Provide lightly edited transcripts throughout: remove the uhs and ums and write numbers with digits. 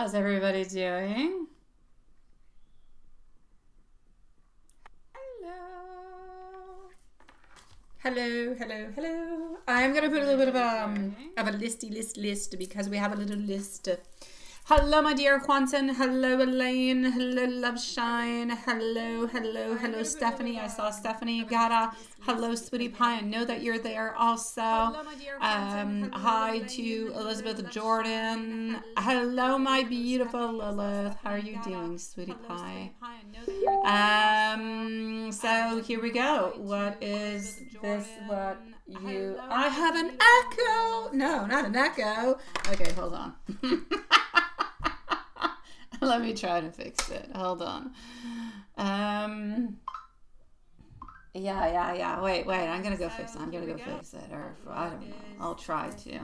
How's everybody doing? Hello. Hello, hello, hello. I'm gonna put a little bit of a list because we have a little list. Hello, my dear Juanson. Hello, Elaine. Hello, Love Shine. Hello, hello, hello, Stephanie. I saw Stephanie Gata. Hello, Sweetie Pie. I know that you're there also. Hi to Elizabeth Jordan. Hello, my beautiful Lilith. How are you doing, Sweetie Pie? So here we go. What is this? What you? I have an echo. No, not an echo. Okay, hold on. Let me try to fix it. Hold on. Yeah. Wait. I'm gonna go fix it. I'm gonna go fix it. Or I don't know. I'll try to.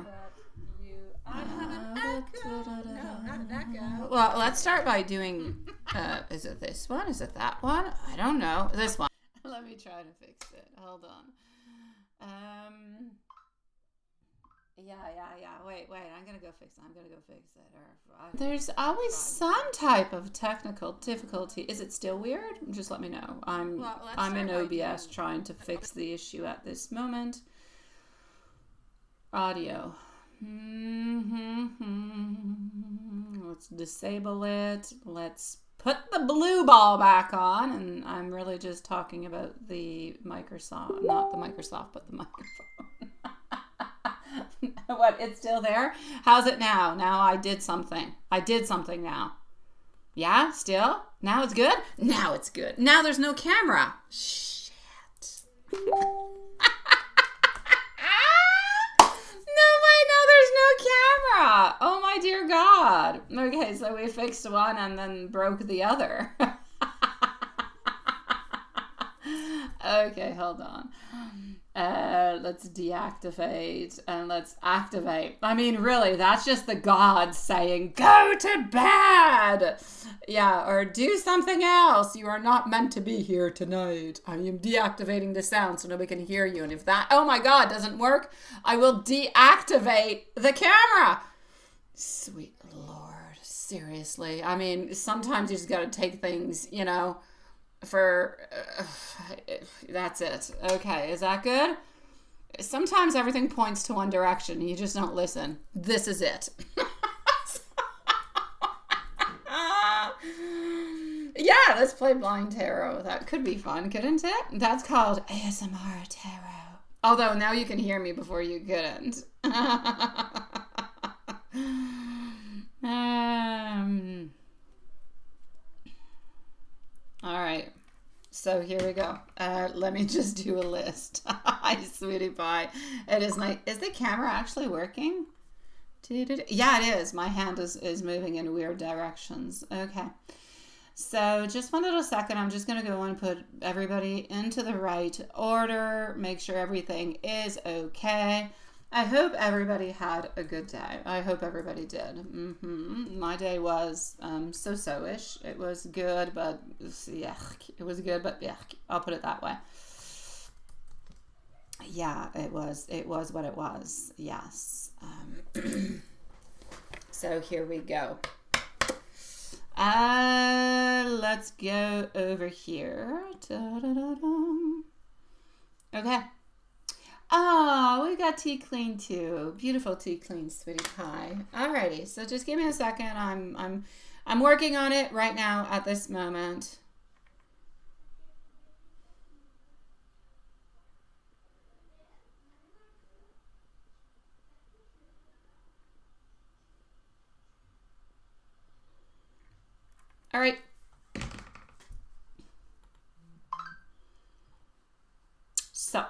I have an echo. No, not an echo. Well, let's start by doing. Is it this one? Is it that one? I don't know. This one. Let me try to fix it. Hold on. Yeah. Wait. I'm gonna go fix it. I'm gonna go fix it. Or there's always some type of technical difficulty. Is it still weird? Just let me know. I'm in OBS trying to fix the issue at this moment. Audio. Let's disable it. Let's put the blue ball back on. And I'm really just talking about the Microsoft, not the Microsoft, but the microphone. What? It's still there? How's it now? Now I did something. I did something now. Yeah? Still? Now it's good? Now it's good. Now there's no camera. Shit. Camera. Oh my dear God. Okay, so we fixed one and then broke the other. Okay, hold on. Let's deactivate and let's activate. I mean, really, that's just the gods saying, go to bed. Yeah, or do something else. You are not meant to be here tonight. I am deactivating the sound so nobody can hear you. And if that, oh my God, doesn't work, I will deactivate the camera. Sweet Lord, seriously. I mean, sometimes you just got to take things, for that's it. Okay, is that good? Sometimes everything points to one direction. You just don't listen. This is it. Yeah, let's play blind tarot. That could be fun, couldn't it? That's called ASMR tarot. Although now you can hear me before you couldn't. All right. So here we go. Let me just do a list. Hi, Sweetie Pie. It is nice. Is the camera actually working? Yeah, it is. My hand is moving in weird directions. Okay. So just one little second. I'm just going to go and put everybody into the right order. Make sure everything is okay. I hope everybody had a good day. I hope everybody did. My day was so-so-ish. It was good, but yuck. It was good, but yuck. I'll put it that way. Yeah, it was what it was. Yes. So here we go. Let's go over here. Okay. Oh, we got tea clean too. Beautiful tea clean, Sweetie Pie. Alrighty, so just give me a second. I'm working on it right now at this moment. All right. So,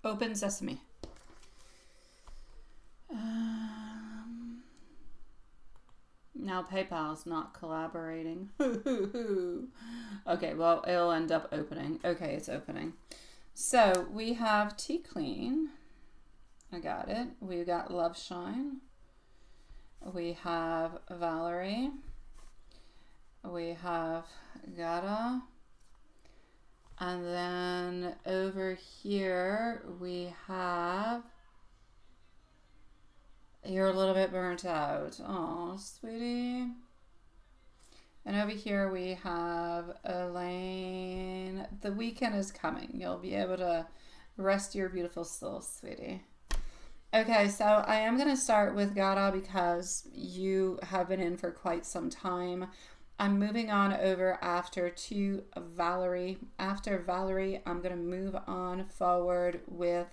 open sesame. Now PayPal's not collaborating. Okay, well, it'll end up opening. Okay, it's opening. So, we have Tea Clean. I got it. We got Love Shine. We have Valerie. We have Gata. And then over here we have You're a Little Bit Burnt burnt out. Oh, sweetie. And over here we have Elaine. The weekend is coming. You'll be able to rest your beautiful soul, sweetie. Okay, so I am going to start with Gara because you have been in for quite some time. I'm moving on over to Valerie. After Valerie, I'm going to move on forward with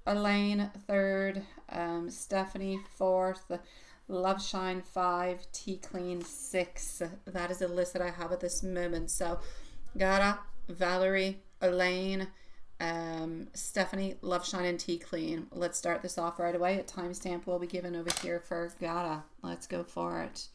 Elaine, third, Stephanie, fourth, Love Shine, 5, Tea Clean, 6. That is the list that I have at this moment. So Gara, Valerie, Elaine, Stephanie, Love Shine, and Tea Clean. Let's start this off right away. A timestamp will be given over here for Gara. Let's go for it.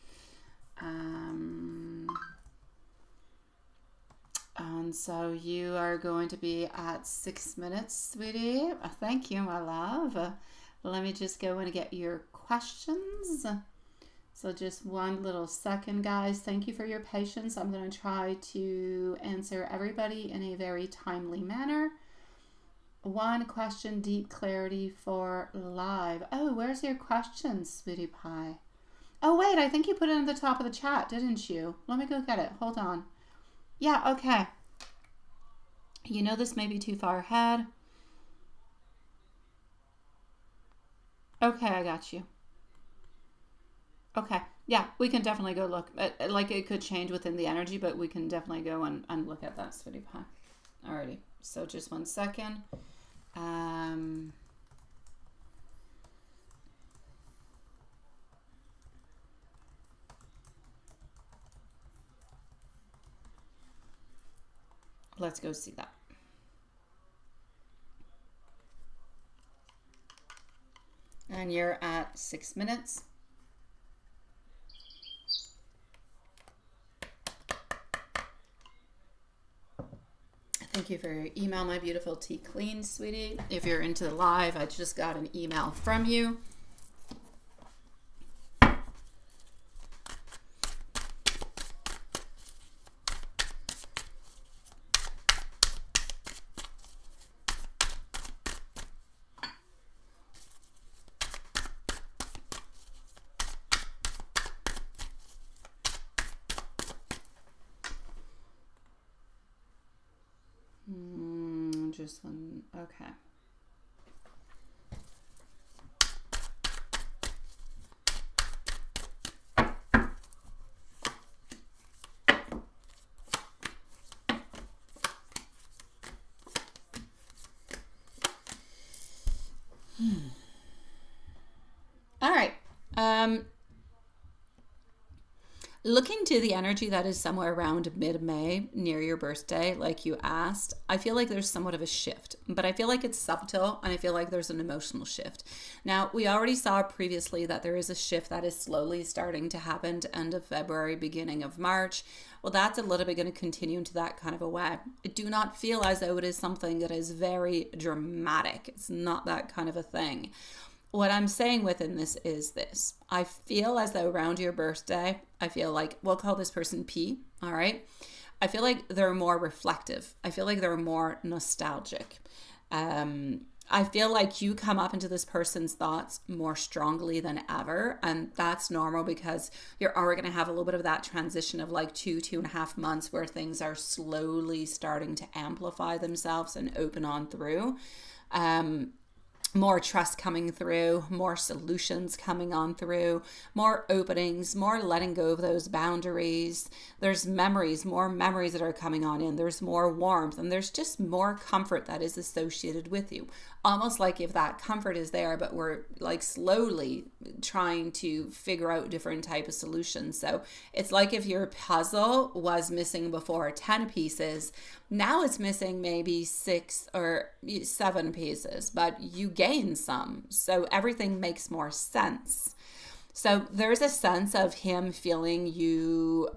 And so you are going to be at 6 minutes, sweetie. Thank you, my love. Let me just go and get your questions. So just one little second, guys. Thank you for your patience. I'm going to try to answer everybody in a very timely manner. One question, deep clarity for live. Oh, where's your question, sweetie pie? Oh, wait, I think you put it at the top of the chat, didn't you? Let me go get it. Hold on. Yeah, okay. You know this may be too far ahead. Okay, I got you. Okay, yeah, we can definitely go look. Like, it could change within the energy, but we can definitely go and look at that, sweetie pie. Alrighty, so just one second. Let's go see that. And you're at 6 minutes. Thank you for your email, my beautiful Tea Clean, sweetie. If you're into the live, I just got an email from you. Just one, okay. All right. Looking to the energy that is somewhere around mid-May, near your birthday, like you asked, I feel like there's somewhat of a shift, but I feel like it's subtle, and I feel like there's an emotional shift. Now, we already saw previously that there is a shift that is slowly starting to happen to end of February, beginning of March. Well, that's a little bit going to continue into that kind of a way. I do not feel as though it is something that is very dramatic. It's not that kind of a thing. What I'm saying within this is this. I feel as though around your birthday, I feel like, we'll call this person P, all right? I feel like they're more reflective. I feel like they're more nostalgic. I feel like you come up into this person's thoughts more strongly than ever. And that's normal because you're already going to have a little bit of that transition of like 2.5 months where things are slowly starting to amplify themselves and open on through. More trust coming through, more solutions coming on through, more openings, more letting go of those boundaries. There's more memories that are coming on in. There's more warmth, and there's just more comfort that is associated with you. Almost like if that comfort is there, but we're like slowly trying to figure out different type of solutions. So it's like if your puzzle was missing before 10 pieces, now it's missing maybe 6 or 7 pieces, but you gain some. So everything makes more sense. So there's a sense of him feeling you,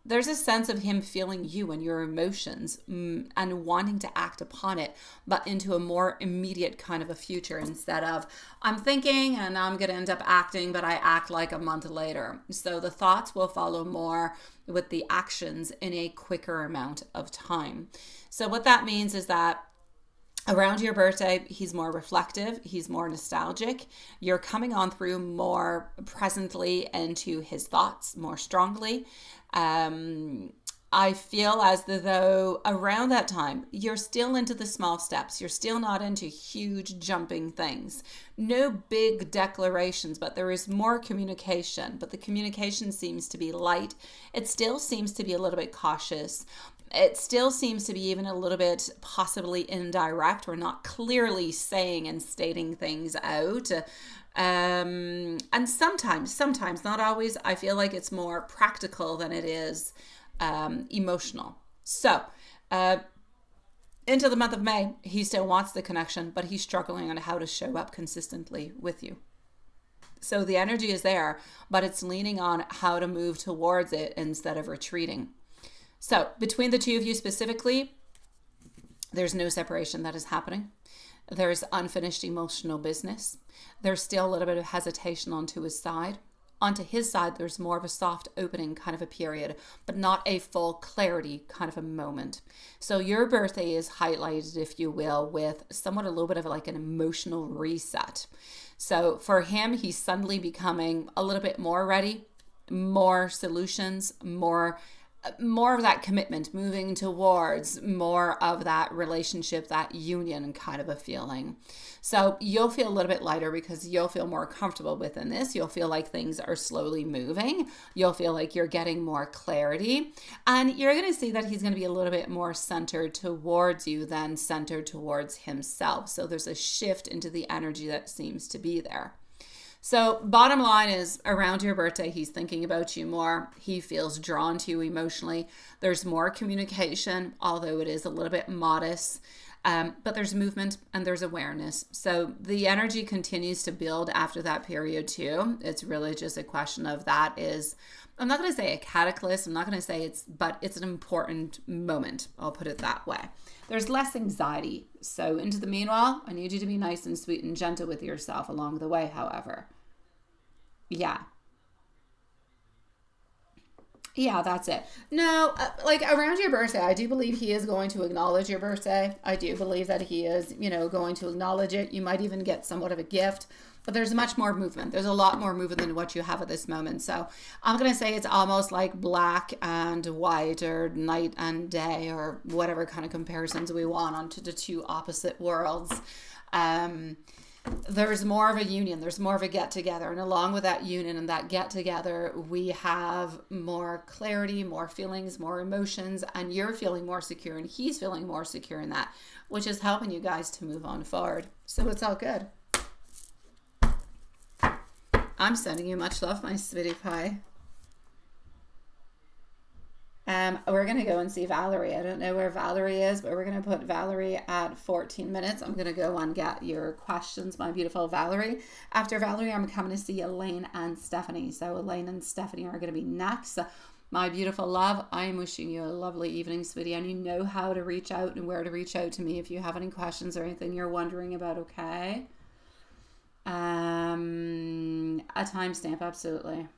there's a sense of him feeling you and your emotions and wanting to act upon it, but into a more immediate kind of a future instead of I'm thinking and I'm going to end up acting, but I act like a month later. So the thoughts will follow more with the actions in a quicker amount of time. So what that means is that Around your birthday, he's more reflective, he's more nostalgic. You're coming on through more presently into his thoughts more strongly. I feel as though around that time, you're still into the small steps. You're still not into huge jumping things. No big declarations, but there is more communication. But the communication seems to be light. It still seems to be a little bit cautious. It still seems to be even a little bit possibly indirect. We're not clearly saying and stating things out. And sometimes, not always, I feel like it's more practical than it is emotional. So, into the month of May, he still wants the connection, but he's struggling on how to show up consistently with you. So the energy is there, but it's leaning on how to move towards it instead of retreating. So between the two of you specifically, there's no separation that is happening. There's unfinished emotional business. There's still a little bit of hesitation onto his side. Onto his side, there's more of a soft opening kind of a period, but not a full clarity kind of a moment. So your birthday is highlighted, if you will, with somewhat a little bit of like an emotional reset. So for him, he's suddenly becoming a little bit more ready, more solutions, more of that commitment, moving towards more of that relationship, that union kind of a feeling. So you'll feel a little bit lighter because you'll feel more comfortable within this. You'll feel like things are slowly moving. You'll feel like you're getting more clarity. And you're going to see that he's going to be a little bit more centered towards you than centered towards himself. So there's a shift into the energy that seems to be there. So bottom line is, around your birthday, he's thinking about you more. He feels drawn to you emotionally. There's more communication, although it is a little bit modest. But there's movement and there's awareness. So the energy continues to build after that period too. It's really just a question of that is, I'm not going to say a cataclysm. I'm not going to say but it's an important moment. I'll put it that way. There's less anxiety. So into the meanwhile, I need you to be nice and sweet and gentle with yourself along the way, however. Yeah, that's it. No, like around your birthday, I do believe he is going to acknowledge your birthday. I do believe that he is, going to acknowledge it. You might even get somewhat of a gift, but there's much more movement. There's a lot more movement than what you have at this moment. So I'm going to say it's almost like black and white or night and day or whatever kind of comparisons we want onto the two opposite worlds. There's more of a union, there's more of a get together, and along with that union and that get together, we have more clarity, more feelings, more emotions, and you're feeling more secure and he's feeling more secure in that, which is helping you guys to move on forward. So it's all good. I'm sending you much love, my sweetie pie. We're going to go and see Valerie. I don't know where Valerie is, but we're going to put Valerie at 14 minutes. I'm going to go and get your questions, my beautiful Valerie. After Valerie, I'm coming to see Elaine and Stephanie. So Elaine and Stephanie are going to be next. My beautiful love, I'm wishing you a lovely evening, sweetie. And you know how to reach out and where to reach out to me if you have any questions or anything you're wondering about, okay? A timestamp, absolutely.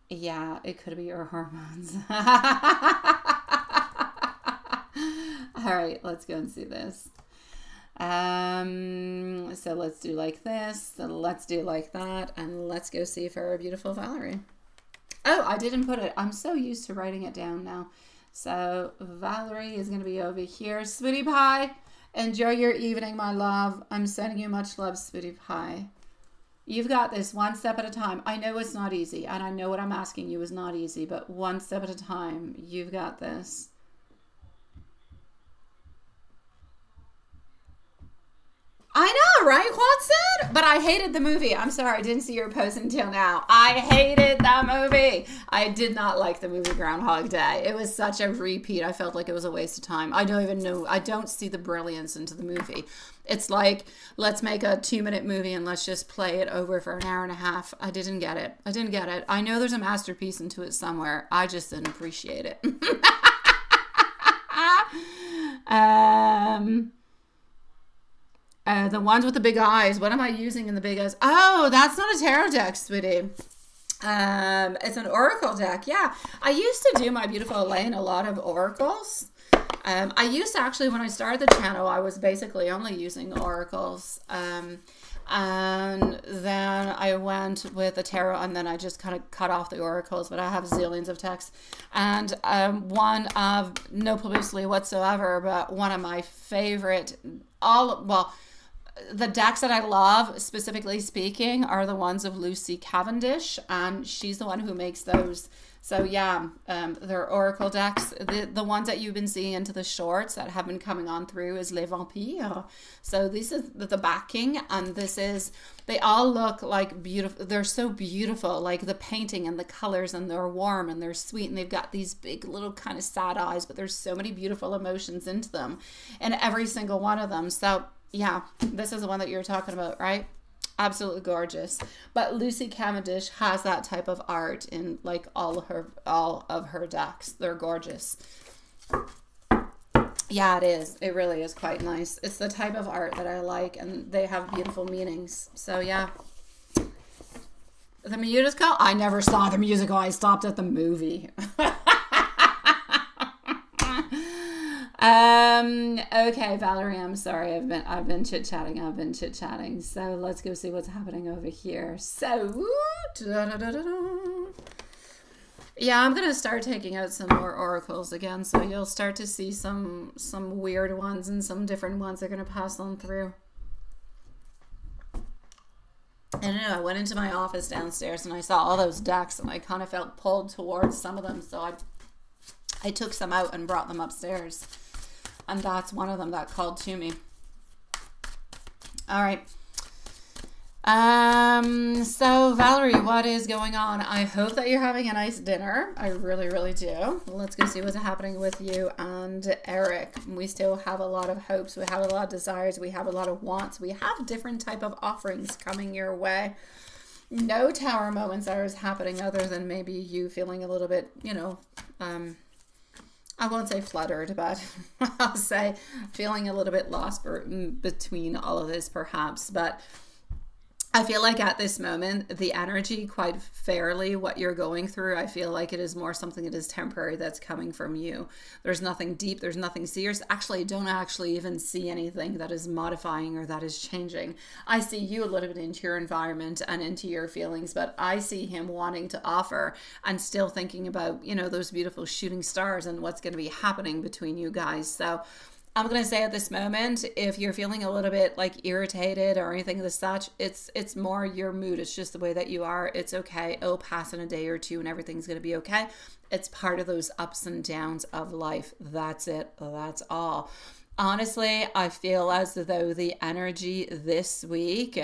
Yeah, it could be your hormones. All right, let's go and see this. So let's do like this, let's do like that, and let's go see for our beautiful Valerie. Oh, I didn't put it. I'm so used to writing it down now. So Valerie is going to be over here. Sweetie pie, enjoy your evening, my love. I'm sending you much love, sweetie pie. You've got this one step at a time. I know it's not easy, and I know what I'm asking you is not easy, but one step at a time. You've got this. I know, right, Watson? But I hated the movie. I'm sorry, I didn't see your post until now. I hated the movie. I did not like the movie Groundhog Day. It was such a repeat. I felt like it was a waste of time. I don't even know. I don't see the brilliance into the movie. It's like, let's make a 2-minute movie and let's just play it over for an hour and a half. I didn't get it. I know there's a masterpiece into it somewhere. I just didn't appreciate it. The ones with the big eyes. What am I using in the big eyes? Oh, that's not a tarot deck, sweetie. It's an oracle deck. Yeah, I used to do, my beautiful Elaine, a lot of oracles. I used to actually, when I started the channel, I was basically only using oracles. And then I went with a tarot, and then I just kind of cut off the oracles, but I have zillions of texts. And one of, no publicity whatsoever, but one of my favorite, the decks that I love, specifically speaking, are the ones of Lucy Cavendish, and she's the one who makes those. So yeah, they're oracle decks. The ones that you've been seeing into the shorts that have been coming on through is Les Vampires. So this is the backing, and this is, they all look like beautiful. They're so beautiful, like the painting and the colors, and they're warm and they're sweet, and they've got these big little kind of sad eyes, but there's so many beautiful emotions into them, and every single one of them. So yeah, this is the one that you're talking about, right? Absolutely gorgeous. But Lucy Cavendish has that type of art in like all of her decks. They're gorgeous. Yeah, it is. It really is quite nice. It's the type of art that I like, and they have beautiful meanings. So yeah. The musical? I never saw the musical. I stopped at the movie. Okay, Valerie, I'm sorry. I've been chit-chatting. So let's go see what's happening over here. So, yeah, I'm going to start taking out some more oracles again. So you'll start to see some weird ones, and some different ones are going to pass on through. I don't know, I went into my office downstairs and I saw all those decks, and I kind of felt pulled towards some of them. So I took some out and brought them upstairs. And that's one of them that called to me. All right. So Valerie, what is going on? I hope that you're having a nice dinner. I really, really do. Let's go see what's happening with you and Eric. We still have a lot of hopes. We have a lot of desires. We have a lot of wants. We have different type of offerings coming your way. No tower moments are happening other than maybe you feeling a little bit, I won't say fluttered, but I'll say feeling a little bit lost between all of this perhaps. But I feel like at this moment, the energy, quite fairly, what you're going through, I feel like it is more something that is temporary that's coming from you. There's nothing deep. There's nothing serious. Actually, I don't actually even see anything that is modifying or that is changing. I see you a little bit into your environment and into your feelings, but I see him wanting to offer and still thinking about, those beautiful shooting stars and what's going to be happening between you guys. So I'm going to say at this moment, if you're feeling a little bit like irritated or anything of the such, it's more your mood. It's just the way that you are. It's okay. It'll pass in a day or two and everything's going to be okay. It's part of those ups and downs of life. That's it. That's all. Honestly, I feel as though the energy this week,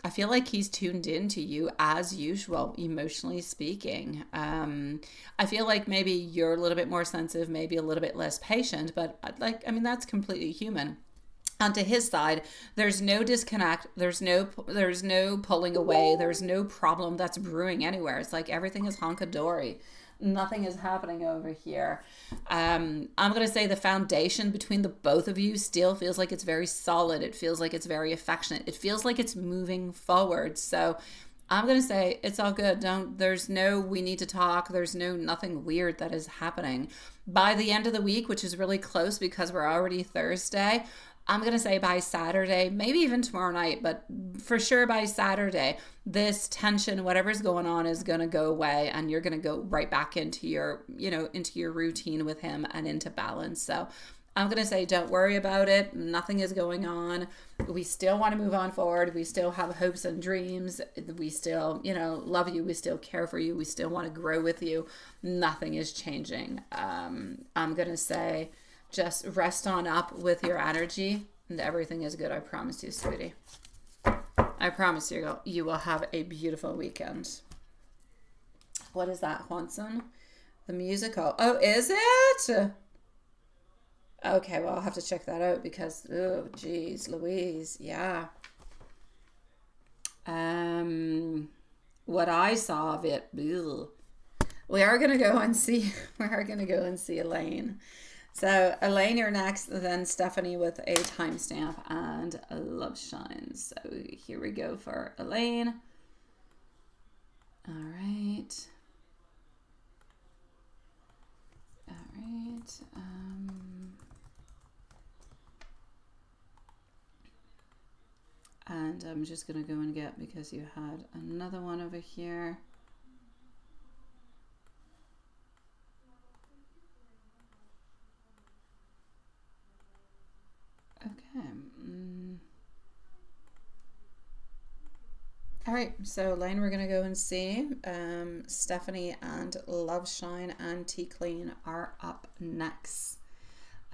I feel like he's tuned in to you as usual, emotionally speaking. I feel like maybe you're a little bit more sensitive, maybe a little bit less patient, but that's completely human. And to his side, there's no disconnect. There's no pulling away. There's no problem that's brewing anywhere. It's like everything is honka-dory. Nothing is happening over here. I'm going to say the foundation between the both of you still feels like it's very solid. It feels like it's very affectionate. It feels like it's moving forward. So I'm going to say it's all good. There's no, we need to talk. There's nothing weird that is happening. By the end of the week, which is really close because we're already Thursday, I'm going to say by Saturday, maybe even tomorrow night, but for sure by Saturday, this tension, whatever's going on is going to go away and you're going to go right back into your, into your routine with him and into balance. So I'm going to say, don't worry about it. Nothing is going on. We still want to move on forward. We still have hopes and dreams. We still, love you. We still care for you. We still want to grow with you. Nothing is changing. I'm going to say, just rest on up with your energy and everything is good. I promise you, sweetie. I promise you will have a beautiful weekend. What is that, Juanson? The musical. Oh, is it? Okay, well, I'll have to check that out because, oh, geez, Louise. Yeah. What I saw of it, ugh. We are going to go and see Elaine. So Elaine, you're next, then Stephanie with a timestamp and a love shine. So here we go for Elaine. All right. All right. And I'm just going to go and get, because you had another one over here. Okay. All right, so Lane, we're going to go and see. Stephanie and Loveshine and Tea Clean are up next.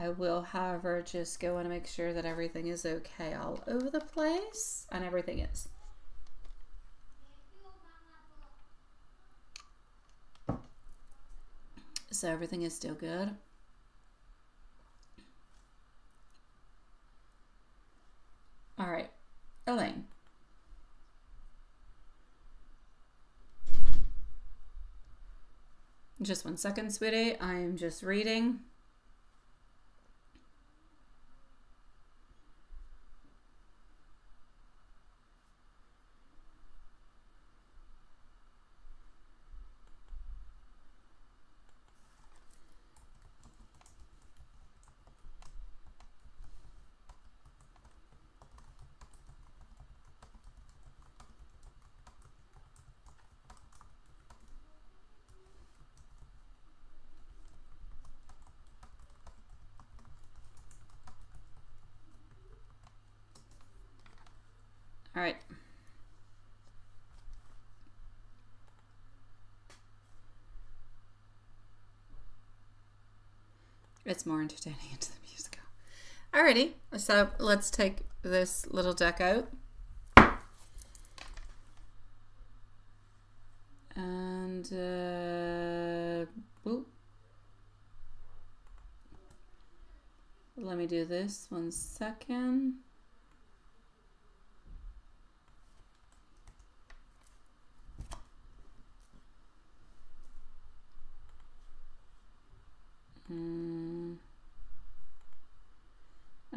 I will, however, just go and make sure that everything is okay all over the place, and everything is. So everything is still good. All right, Elaine. Just 1 second, sweetie. I am just reading. All right. It's more entertaining into the music. Alrighty, so let's take this little deck out. And let me do this 1 second.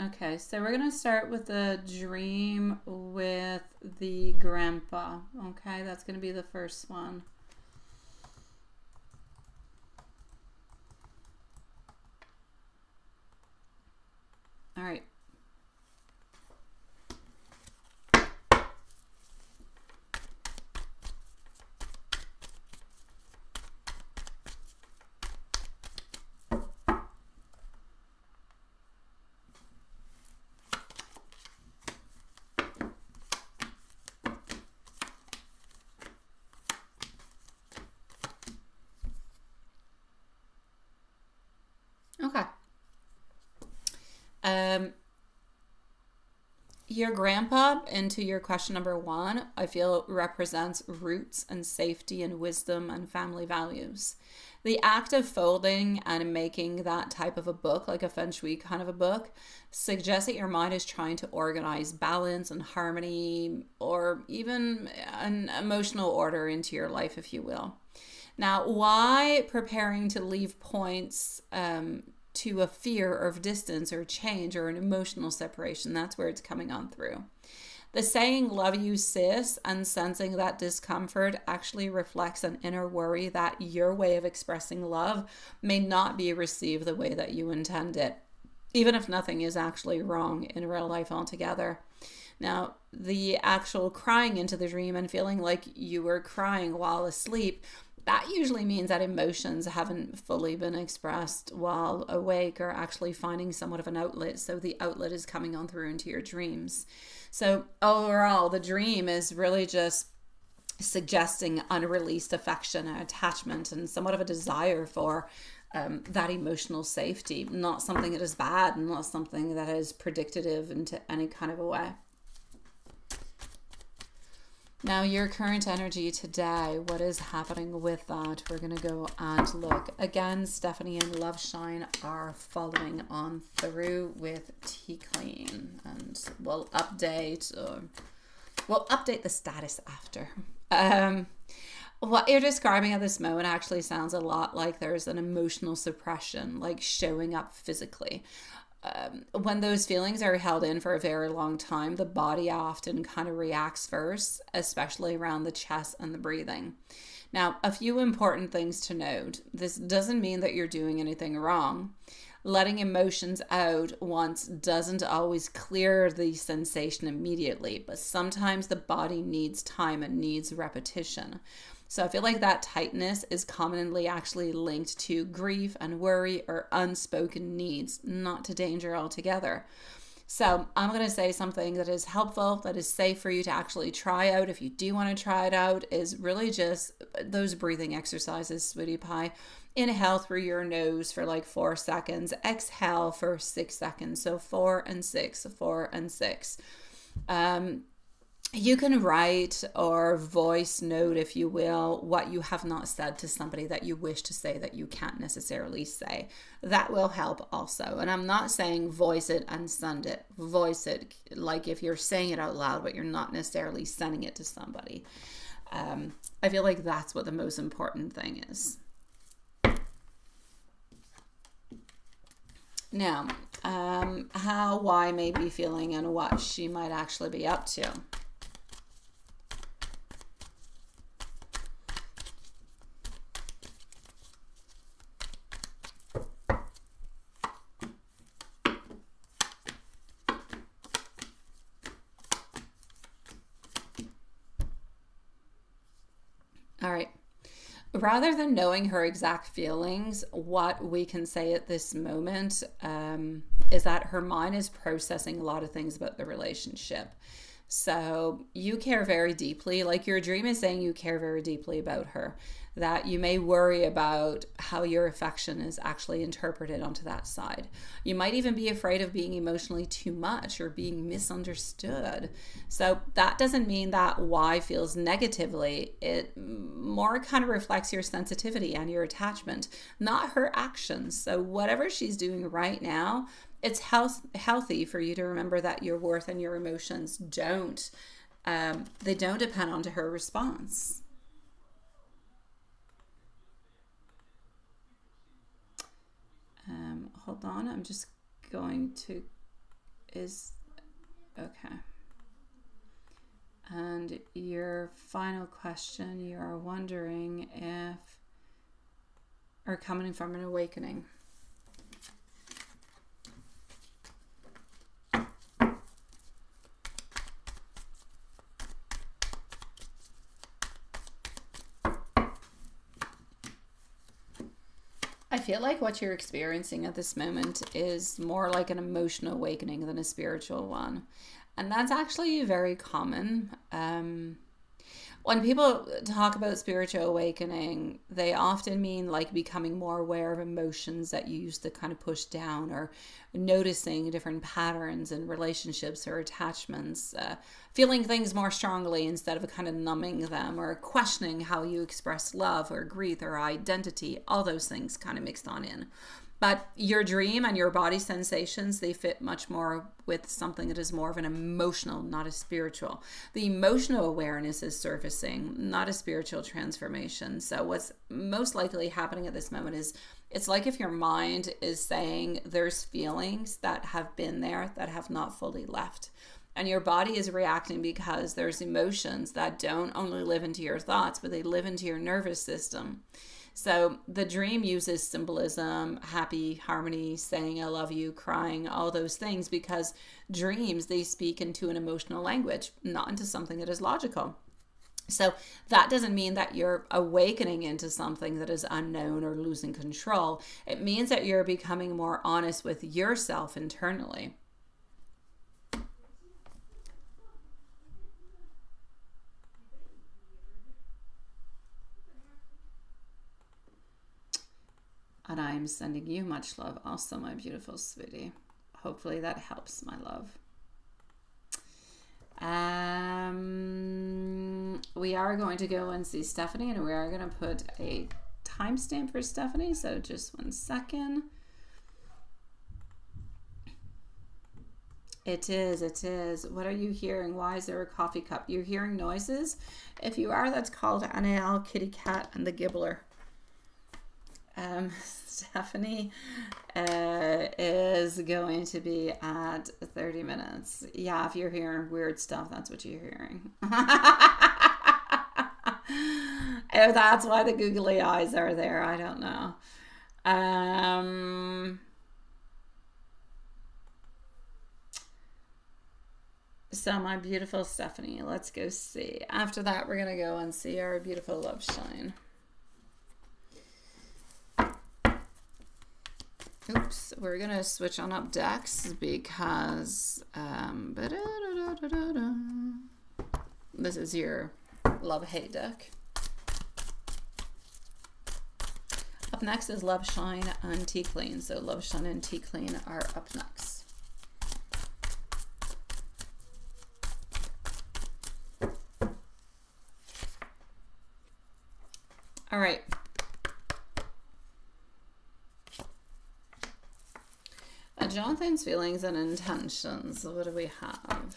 Okay, so we're going to start with the dream with the grandpa. Okay, that's going to be the first one. All right. Okay. Your grandpa, into your question number 1, I feel represents roots and safety and wisdom and family values. The act of folding and making that type of a book, like a feng shui kind of a book, suggests that your mind is trying to organize balance and harmony, or even an emotional order into your life, if you will. Now, why preparing to leave points to a fear of distance or change or an emotional separation? That's where it's coming on through. The saying, love you, sis, and sensing that discomfort actually reflects an inner worry that your way of expressing love may not be received the way that you intend it, even if nothing is actually wrong in real life altogether. Now, the actual crying into the dream and feeling like you were crying while asleep, that usually means that emotions haven't fully been expressed while awake, or actually finding somewhat of an outlet. So the outlet is coming on through into your dreams. So overall, the dream is really just suggesting unreleased affection and attachment and somewhat of a desire for that emotional safety, not something that is bad and not something that is predictive into any kind of a way. Now, your current energy today, what is happening with that? We're going to go and look. Again, Stephanie and Loveshine are following on through with Tea Clean. And we'll update the status after. What you're describing at this moment actually sounds a lot like there's an emotional suppression, like showing up physically. When those feelings are held in for a very long time, the body often kind of reacts first, especially around the chest and the breathing. Now, a few important things to note. This doesn't mean that you're doing anything wrong. letting emotions out once doesn't always clear the sensation immediately, but sometimes the body needs time and needs repetition. So I feel like that tightness is commonly actually linked to grief and worry or unspoken needs, not to danger altogether. So I'm going to say something that is helpful, that is safe for you to actually try out if you do want to try it out, is really just those breathing exercises, sweetie pie. Inhale through your nose for like 4 seconds. Exhale for 6 seconds. So 4 and 6, 4 and 6. You can write or voice note, if you will, what you have not said to somebody that you wish to say that you can't necessarily say. That will help also. And I'm not saying voice it and send it. Voice it like if you're saying it out loud, but you're not necessarily sending it to somebody. I feel like that's what the most important thing is. Now, how Y may be feeling and what she might actually be up to. All right. Rather than knowing her exact feelings, what we can say at this moment is that her mind is processing a lot of things about the relationship. So you care very deeply, like your dream is saying you care very deeply about her, that you may worry about how your affection is actually interpreted onto that side. You might even be afraid of being emotionally too much or being misunderstood. So that doesn't mean that Y feels negatively. It more kind of reflects your sensitivity and your attachment, not her actions. So whatever she's doing right now, it's healthy for you to remember that your worth and your emotions don't depend on her response. Hold on, I'm just going to, okay. And your final question, you are wondering if, or coming from an awakening. I feel like what you're experiencing at this moment is more like an emotional awakening than a spiritual one. And that's actually very common. When people talk about spiritual awakening, they often mean like becoming more aware of emotions that you used to kind of push down, or noticing different patterns in relationships or attachments, feeling things more strongly instead of kind of numbing them, or questioning how you express love or grief or identity, all those things kind of mixed on in. But your dream and your body sensations, they fit much more with something that is more of an emotional, not a spiritual. The emotional awareness is surfacing, not a spiritual transformation. So what's most likely happening at this moment is, it's like if your mind is saying there's feelings that have been there that have not fully left. And your body is reacting because there's emotions that don't only live into your thoughts, but they live into your nervous system. So the dream uses symbolism, happy, harmony, saying I love you, crying, all those things, because dreams, they speak into an emotional language, not into something that is logical. So that doesn't mean that you're awakening into something that is unknown or losing control. It means that you're becoming more honest with yourself internally. And I'm sending you much love also, my beautiful sweetie. Hopefully that helps, my love. We are going to go and see Stephanie, and we are going to put a timestamp for Stephanie. So just 1 second. It is. What are you hearing? Why is there a coffee cup? You're hearing noises? If you are, that's called Annelle, Kitty Cat, and the Gibbler. Stephanie is going to be at 30 minutes. Yeah, if you're hearing weird stuff, that's what you're hearing. If that's why the googly eyes are there, I don't know. So my beautiful Stephanie, let's go see. After that, we're going to go and see our beautiful love shine. Oops, we're going to switch on up decks because this is your love-hate deck. Up next is Love Shine and Tea Clean. So Love Shine and Tea Clean are up next. All right. Jonathan's feelings and intentions. What do we have?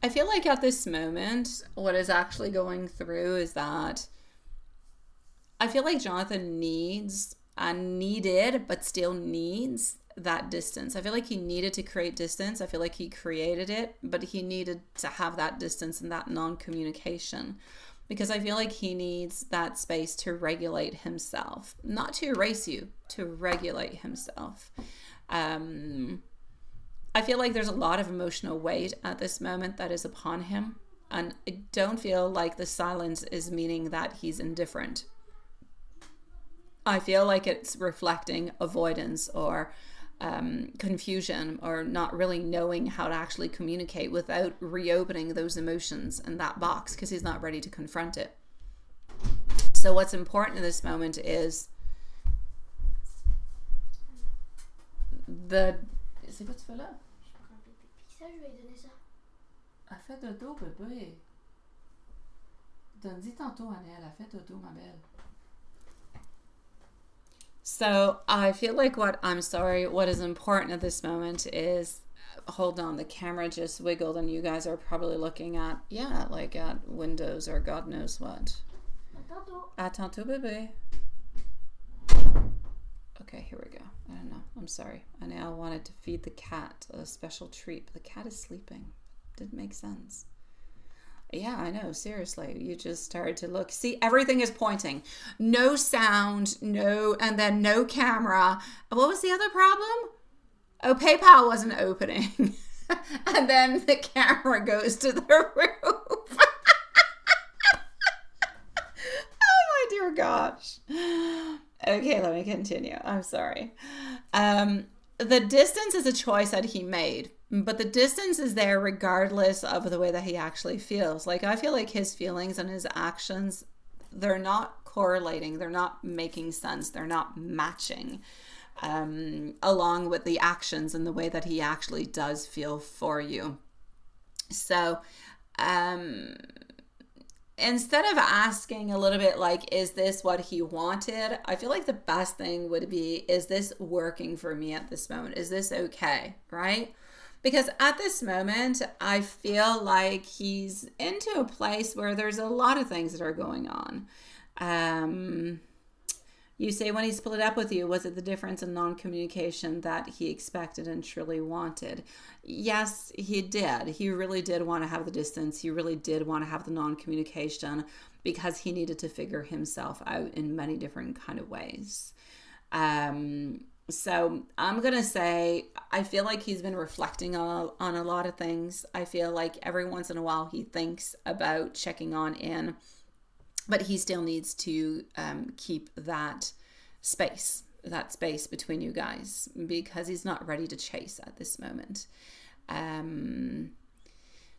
I feel like at this moment, what is actually going through is that I feel like Jonathan needs and needed, but still needs that distance. I feel like he needed to create distance. I feel like he created it, but he needed to have that distance and that non-communication because I feel like he needs that space to regulate himself, not to erase you, to regulate himself. I feel like there's a lot of emotional weight at this moment that is upon him, and I don't feel like the silence is meaning that he's indifferent. I feel like it's reflecting avoidance or confusion or not really knowing how to actually communicate without reopening those emotions in that box because he's not ready to confront it. So what's important in this moment is the... C'est quoi tu fais là? Je prends un bébé pizza, je vais lui donner ça. Elle fait dodo, bébé. Donne-y tantôt, Annelle, elle fait dodo, ma belle. So I feel like what is important at this moment is, hold on, the camera just wiggled and you guys are probably looking at, like at windows or God knows what. À tantôt, bébé. Okay, here we go. I don't know. I'm sorry. I now wanted to feed the cat a special treat, but the cat is sleeping. Didn't make sense. Yeah, I know. Seriously, you just started to look. See, everything is pointing. No sound, and then no camera. What was the other problem? Oh, PayPal wasn't opening. And then the camera goes to the roof. Oh my dear gosh. Okay, let me continue. I'm sorry. The distance is a choice that he made, but the distance is there regardless of the way that he actually feels. Like, I feel like his feelings and his actions, they're not correlating. They're not making sense. They're not matching along with the actions and the way that he actually does feel for you. So, instead of asking a little bit like, is this what he wanted? I feel like the best thing would be, is this working for me at this moment? Is this okay? Right? Because at this moment, I feel like he's into a place where there's a lot of things that are going on. You say when he split up with you, was it the difference in non-communication that he expected and truly wanted? Yes, he did. He really did want to have the distance. He really did want to have the non-communication because he needed to figure himself out in many different kind of ways. So I'm going to say, I feel like he's been reflecting on a lot of things. I feel like every once in a while he thinks about checking on in, but he still needs to keep that space between you guys because he's not ready to chase at this moment.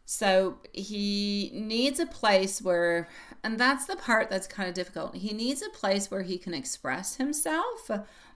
So he needs a place where, and that's the part that's kind of difficult. He needs a place where he can express himself,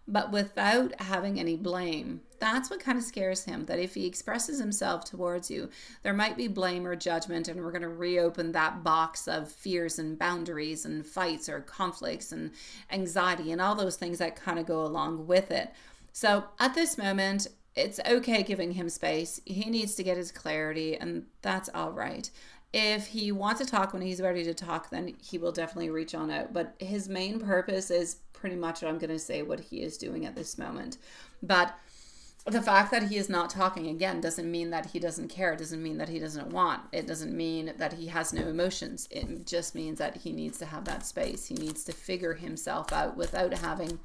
but without having any blame. That's what kind of scares him, that if he expresses himself towards you, there might be blame or judgment, and we're going to reopen that box of fears and boundaries and fights or conflicts and anxiety and all those things that kind of go along with it. So at this moment, it's okay giving him space. He needs to get his clarity, and that's all right. If he wants to talk when he's ready to talk, then he will definitely reach on out. But his main purpose is pretty much what I'm going to say what he is doing at this moment. But the fact that he is not talking, again, doesn't mean that he doesn't care. It doesn't mean that he doesn't want. It doesn't mean that he has no emotions. It just means that he needs to have that space. He needs to figure himself out without having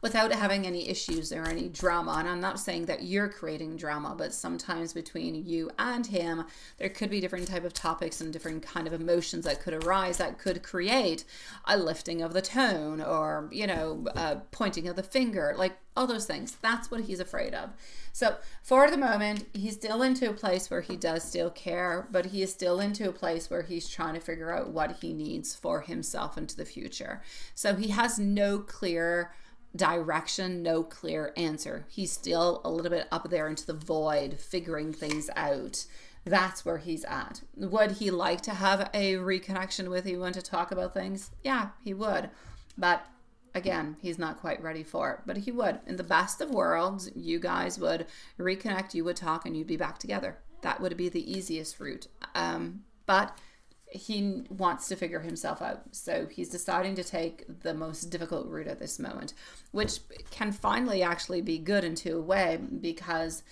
without having any issues or any drama. And I'm not saying that you're creating drama, but sometimes between you and him, there could be different type of topics and different kind of emotions that could arise that could create a lifting of the tone, or, you know, pointing of the finger, like all those things. That's what he's afraid of. So for the moment, he's still into a place where he does still care, but he is still into a place where he's trying to figure out what he needs for himself into the future. So he has no clear direction, no clear answer. He's still a little bit up there into the void, figuring things out. That's where he's at. Would he like to have a reconnection with you and to talk about things? Yeah, he would. But again, he's not quite ready for it. But he would. In the best of worlds, you guys would reconnect, you would talk, and you'd be back together. That would be the easiest route. But he wants to figure himself out. So he's deciding to take the most difficult route at this moment, which can finally actually be good into a way, because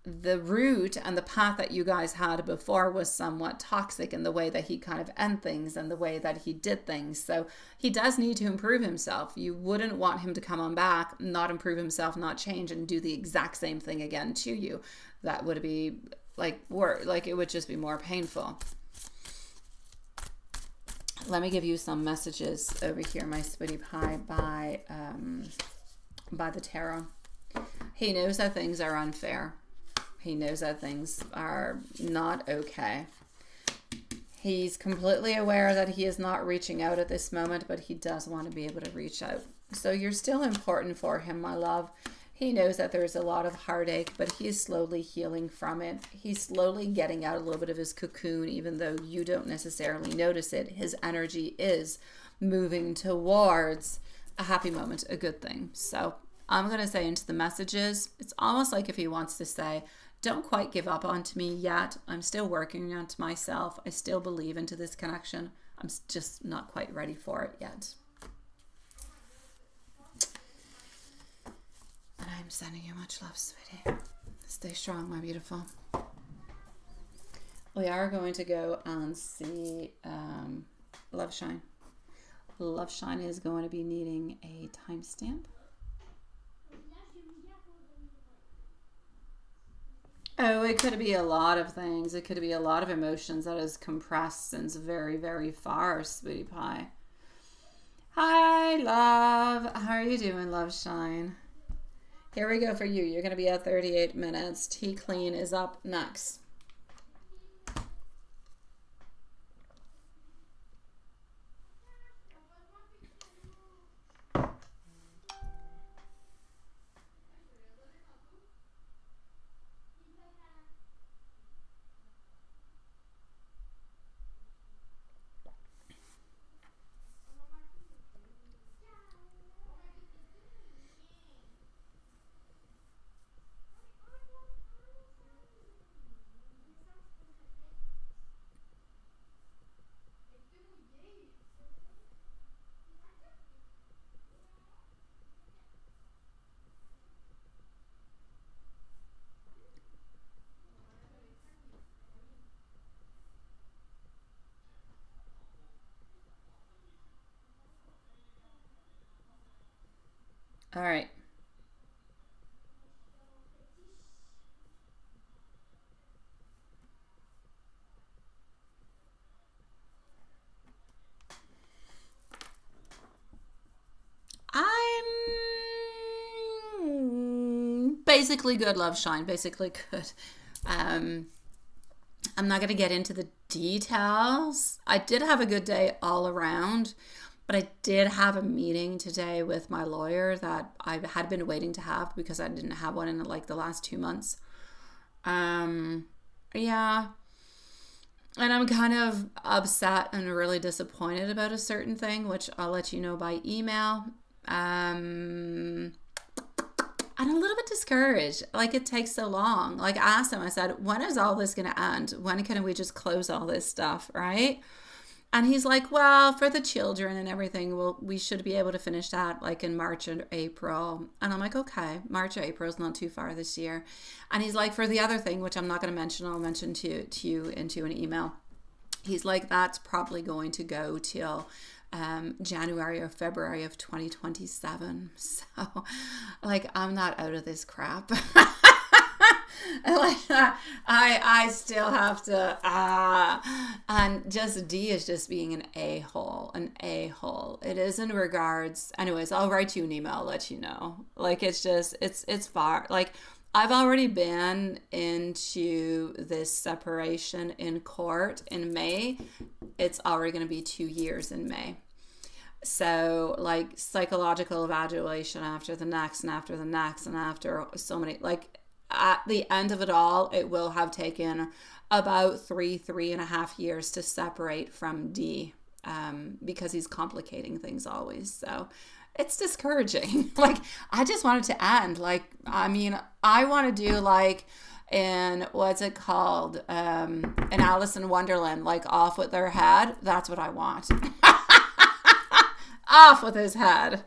the route and the path that you guys had before was somewhat toxic in the way that he kind of ended things and the way that he did things. So he does need to improve himself. You wouldn't want him to come on back, not improve himself, not change, and do the exact same thing again to you. That would be like it would just be more painful. Let me give you some messages over here, my sweetie pie, by the tarot. He knows that things are unfair. He knows that things are not okay. He's completely aware that he is not reaching out at this moment, but he does want to be able to reach out. So you're still important for him, my love. He knows that there's a lot of heartache, but he is slowly healing from it. He's slowly getting out a little bit of his cocoon, even though you don't necessarily notice it. His energy is moving towards a happy moment, a good thing. So I'm going to say into the messages, it's almost like if he wants to say, don't quite give up onto me yet. I'm still working on myself. I still believe into this connection. I'm just not quite ready for it yet. And I'm sending you much love, sweetie. Stay strong, my beautiful. We are going to go and see Love Shine. Love Shine is going to be needing a timestamp. Oh, it could be a lot of things. It could be a lot of emotions that is compressed since very, very far, sweetie pie. Hi, love. How are you doing, Love Shine? Here we go for you. You're going to be at 38 minutes. Tea Clean is up next. All right. I'm basically good, Love Shine. Basically good. I'm not going to get into the details. I did have a good day all around. But I did have a meeting today with my lawyer that I had been waiting to have because I didn't have one in like the last 2 months. Yeah. And I'm kind of upset and really disappointed about a certain thing, which I'll let you know by email. And a little bit discouraged. Like, it takes so long. Like, I asked him, I said, when is all this going to end? When can we just close all this stuff, right? And he's like, well, for the children and everything, we should be able to finish that like in March or April. And I'm like, okay, March or April is not too far this year. And he's like, for the other thing, which I'm not going to mention, I'll mention to you into an email. He's like, that's probably going to go till January or February of 2027. So, like, I'm not out of this crap. Like, I still have to, and just D is just being an a-hole. It is in regards, anyways, I'll write you an email, I'll let you know. Like, it's just, it's far, like, I've already been into this separation in court in May. It's already going to be 2 years in May. So, like, psychological evaluation after the next and after the next and after so many, like, at the end of it all, it will have taken about 3.5 years to separate from D, because he's complicating things always. So it's discouraging. Like, I just want it to end. Like, I mean, I want to do like in, what's it called? In Alice in Wonderland, like off with their head. That's what I want. Off with his head.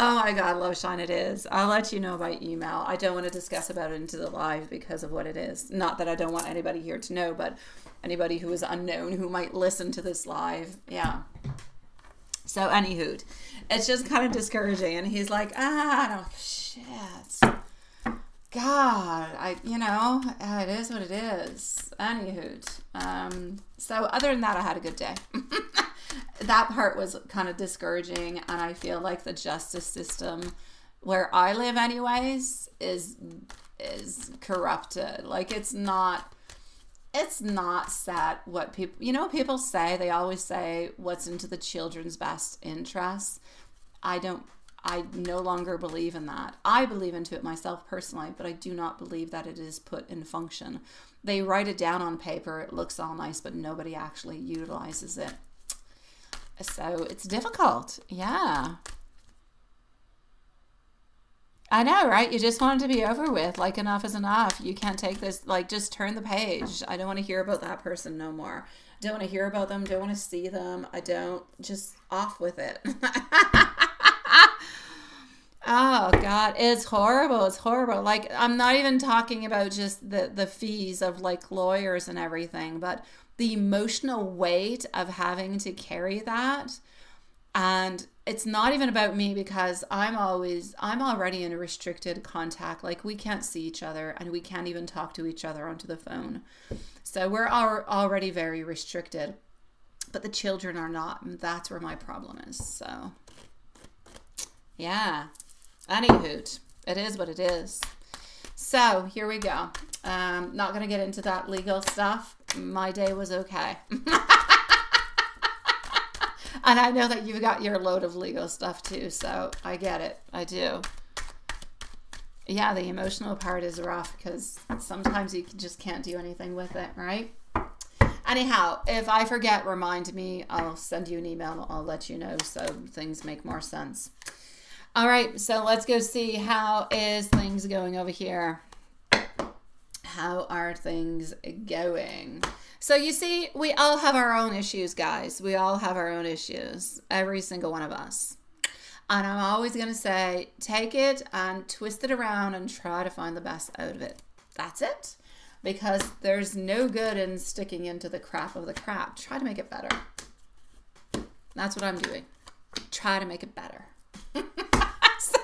Oh my God, love shine it is. I'll let you know by email. I don't want to discuss about it into the live because of what it is. Not that I don't want anybody here to know, but anybody who is unknown who might listen to this live. Yeah. So anywho, it's just kind of discouraging. And he's like, no, shit. God, it is what it is. Anywho. So other than that, I had a good day. That part was kind of discouraging, and I feel like the justice system where I live anyways is corrupted. Like, it's not set what people say. They always say what's into the children's best interests. I no longer believe in that. I believe into it myself personally, but I do not believe that it is put in function. They write it down on paper, it looks all nice, but nobody actually utilizes it. So it's difficult. Yeah. I know, right? You just want it to be over with. Like, enough is enough. You can't take this. Like, just turn the page. I don't want to hear about that person no more. Don't want to hear about them. Don't want to see them. Just off with it. Oh, God. It's horrible. It's horrible. Like, I'm not even talking about just the fees of, like, lawyers and everything, but the emotional weight of having to carry that. And it's not even about me, because I'm already in a restricted contact. Like, we can't see each other, and we can't even talk to each other onto the phone. So we're already very restricted, but the children are not. And that's where my problem is. So yeah, anywho, it is what it is. So here we go. Not going to get into that legal stuff. My day was okay. And I know that you've got your load of legal stuff too, so I get it. I do. Yeah, the emotional part is rough because sometimes you just can't do anything with it, right? Anyhow, if I forget, remind me. I'll send you an email. I'll let you know so things make more sense. All right, so let's go see how is things going over here. How are things going? So you see, we all have our own issues, guys. We all have our own issues. Every single one of us. And I'm always going to say, take it and twist it around and try to find the best out of it. That's it. Because there's no good in sticking into the crap of the crap. Try to make it better. That's what I'm doing. Try to make it better. So,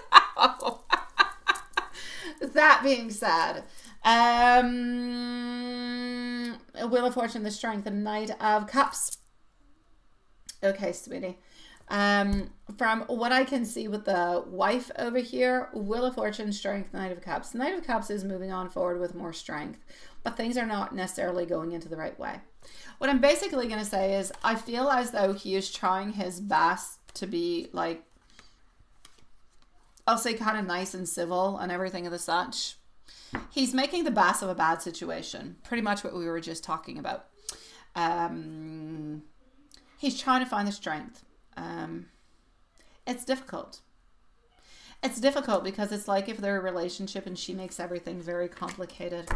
that being said, Wheel of Fortune, the Strength, and Knight of Cups. Okay, sweetie. From what I can see with the wife over here, Wheel of Fortune, Strength, Knight of Cups. Knight of Cups is moving on forward with more strength, but things are not necessarily going into the right way. What I'm basically going to say is I feel as though he is trying his best to be, like, I'll say kind of nice and civil and everything of the such. He's making the best of a bad situation. Pretty much what we were just talking about. He's trying to find the strength. It's difficult. It's difficult because it's like if they're a relationship and she makes everything very complicated.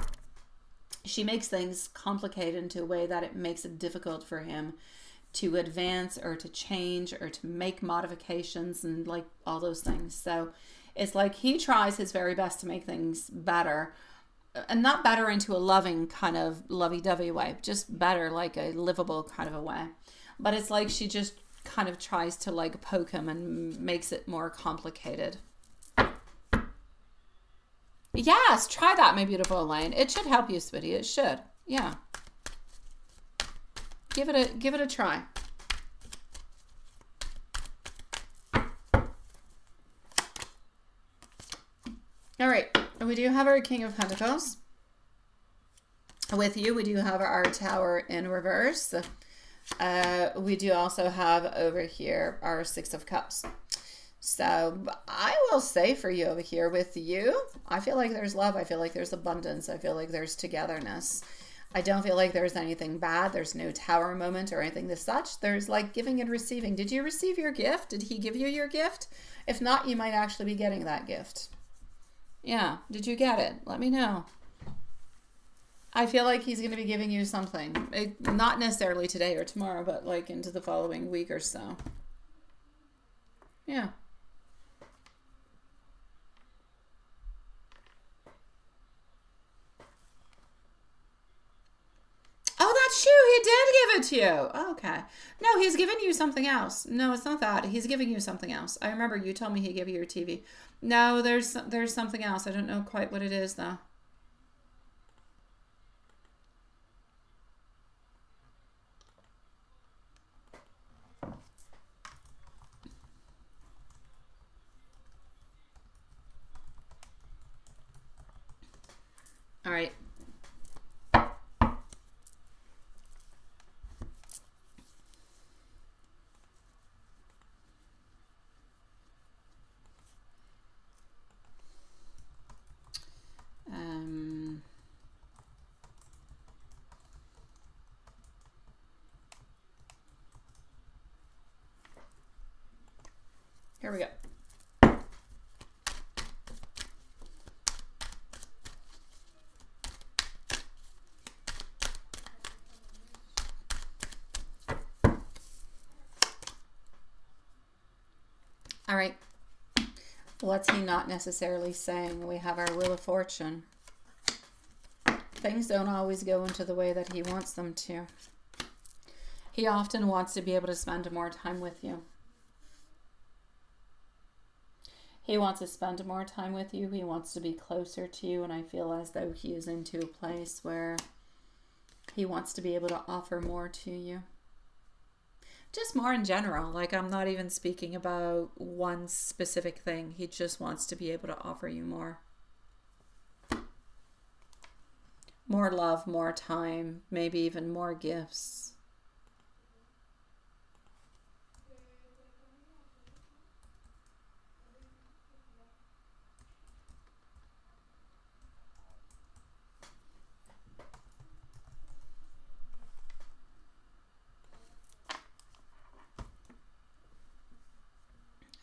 She makes things complicated into a way that it makes it difficult for him to advance or to change or to make modifications and like all those things. So it's like he tries his very best to make things better, and not better into a loving kind of lovey-dovey way, just better, like a livable kind of a way. But it's like she just kind of tries to like poke him and makes it more complicated. Yes, try that, my beautiful Elaine. It should help you, sweetie. It should. Yeah. Give it a try. All right. We do have our King of Pentacles. With you, we do have our Tower in reverse. We do also have over here our Six of Cups. So I will say for you over here with you, I feel like there's love. I feel like there's abundance. I feel like there's togetherness. I don't feel like there's anything bad. There's no tower moment or anything as such. There's like giving and receiving. Did you receive your gift? Did he give you your gift? If not, you might actually be getting that gift. Yeah. Did you get it? Let me know. I feel like he's going to be giving you something. Not necessarily today or tomorrow, but like into the following week or so. Yeah. Oh, that's true. He did give it to you. Okay. No, he's giving you something else. No, it's not that. He's giving you something else. I remember you told me he gave you your TV. No, there's something else. I don't know quite what it is, though. All right. Here we go. All right. What's he not necessarily saying? We have our Wheel of Fortune. Things don't always go into the way that he wants them to. He often wants to be able to spend more time with you. He wants to spend more time with you. He wants to be closer to you. And I feel as though he is into a place where he wants to be able to offer more to you. Just more in general. Like, I'm not even speaking about one specific thing. He just wants to be able to offer you more. More love, more time, maybe even more gifts.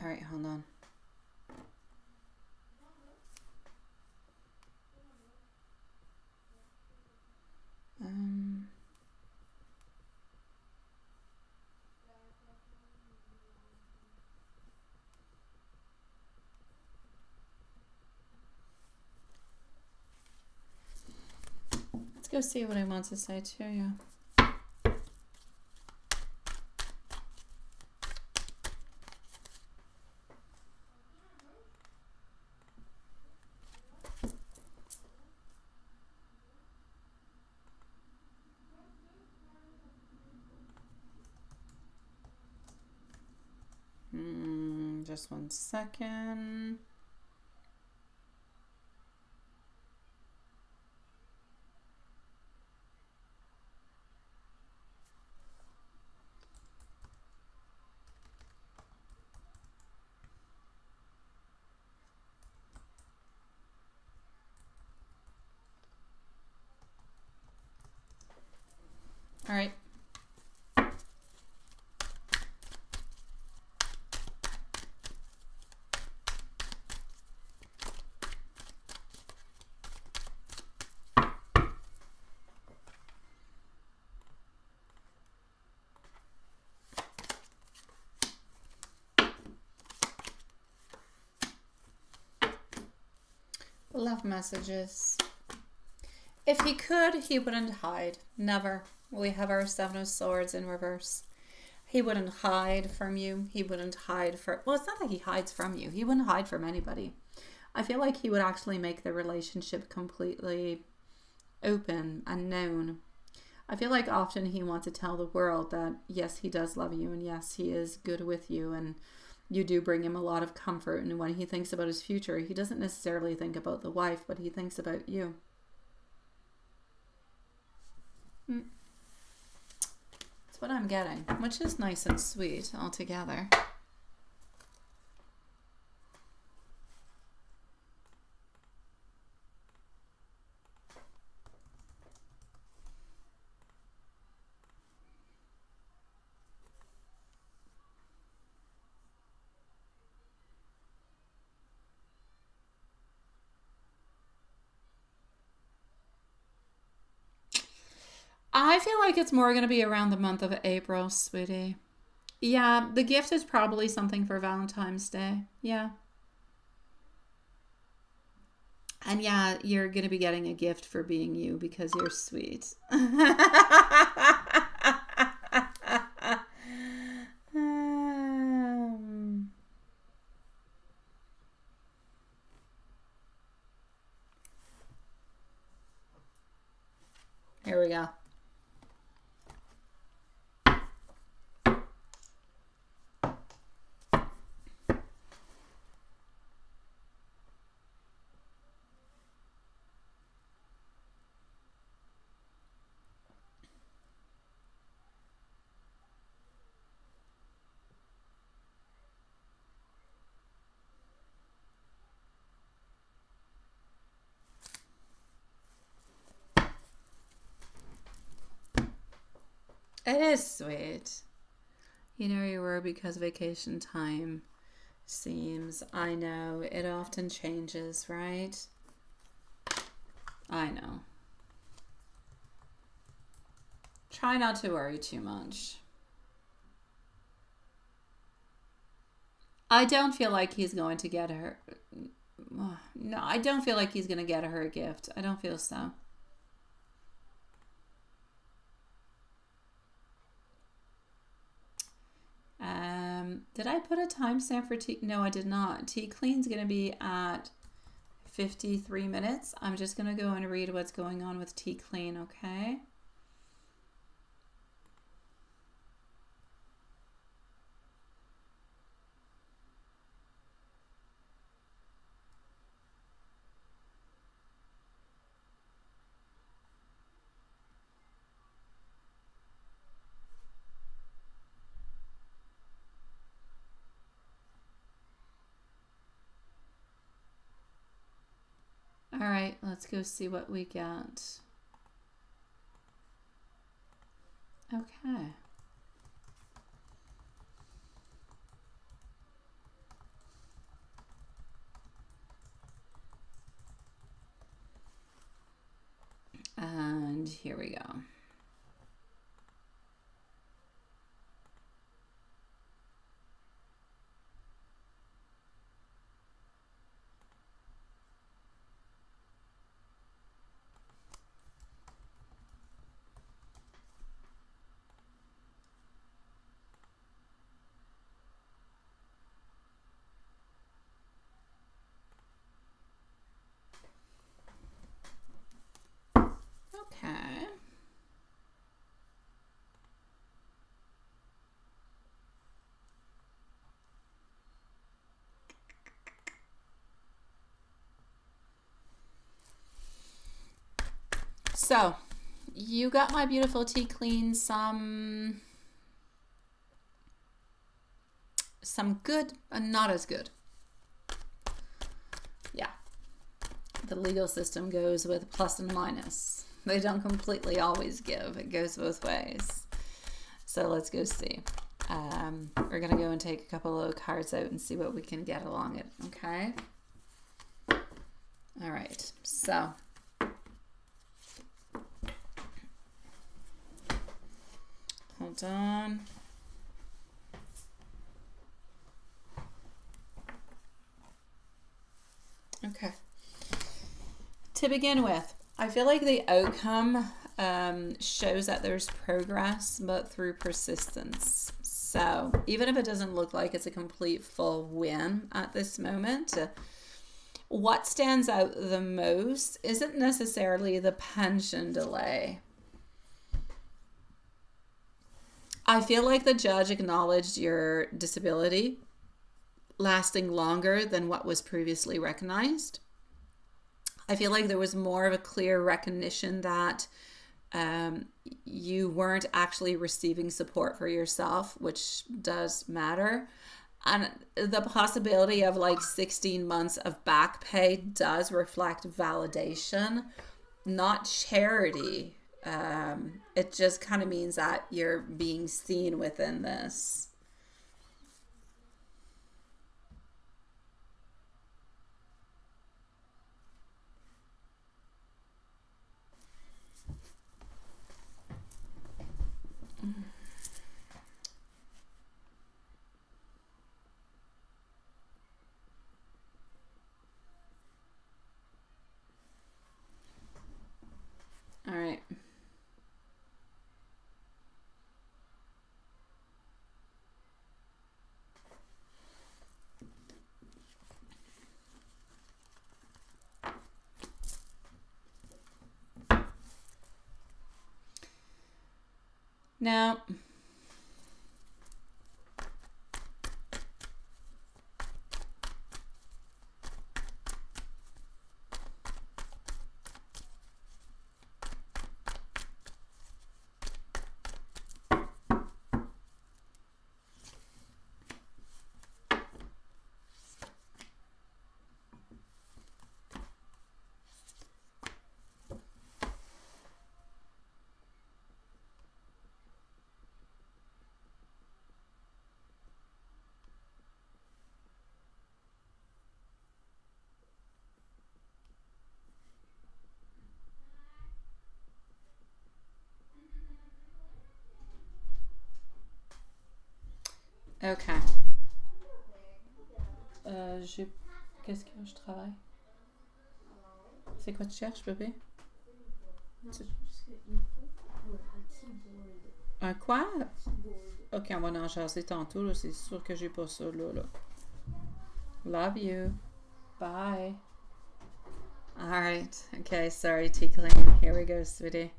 All right, hold on. Let's go see what I want to say to you. Just 1 second. All right. Love messages. If he could, he wouldn't hide. Never. We have our Seven of Swords in reverse. He wouldn't hide from you. He wouldn't hide for, well, it's not like he hides from you. He wouldn't hide from anybody. I feel like he would actually make the relationship completely open and known. I feel like often he wants to tell the world that yes, he does love you, and yes, he is good with you, and you do bring him a lot of comfort. And when he thinks about his future, he doesn't necessarily think about the wife, but he thinks about you. That's what I'm getting, which is nice and sweet altogether. I feel like it's more going to be around the month of April, sweetie. Yeah, the gift is probably something for Valentine's Day. Yeah. And yeah, you're going to be getting a gift for being you because you're sweet. Here we go. It is sweet. You know you were because vacation time seems, I know, it often changes, right? I know. Try not to worry too much. I don't feel like he's going to get her. No, I don't feel like he's going to get her a gift. I don't feel so. Did I put a timestamp for tea? No, I did not. Tea clean's going to be at 53 minutes. I'm just going to go and read what's going on with tea clean, okay? All right, let's go see what we get. Okay. And here we go. Okay. So, you got my beautiful tea clean some good and not as good. Yeah. The legal system goes with plus and minus. They don't completely always give. It goes both ways. So let's go see. We're going to go and take a couple of cards out and see what we can get along it. Okay? All right. So hold on. Okay. To begin with, I feel like the outcome shows that there's progress, but through persistence. So even if it doesn't look like it's a complete full win at this moment, what stands out the most isn't necessarily the pension delay. I feel like the judge acknowledged your disability lasting longer than what was previously recognized. I feel like there was more of a clear recognition that you weren't actually receiving support for yourself, which does matter. And the possibility of like 16 months of back pay does reflect validation, not charity. It just kind of means that you're being seen within this. All right. Now, ok. Qu'est-ce que je travaille? C'est quoi tu cherches, bébé? Un quoi? Ok, on va en jaser tantôt, là. C'est sûr que j'ai pas ça, là. Love you. Bye. Alright. Okay, sorry, tickling. Here we go, sweetie.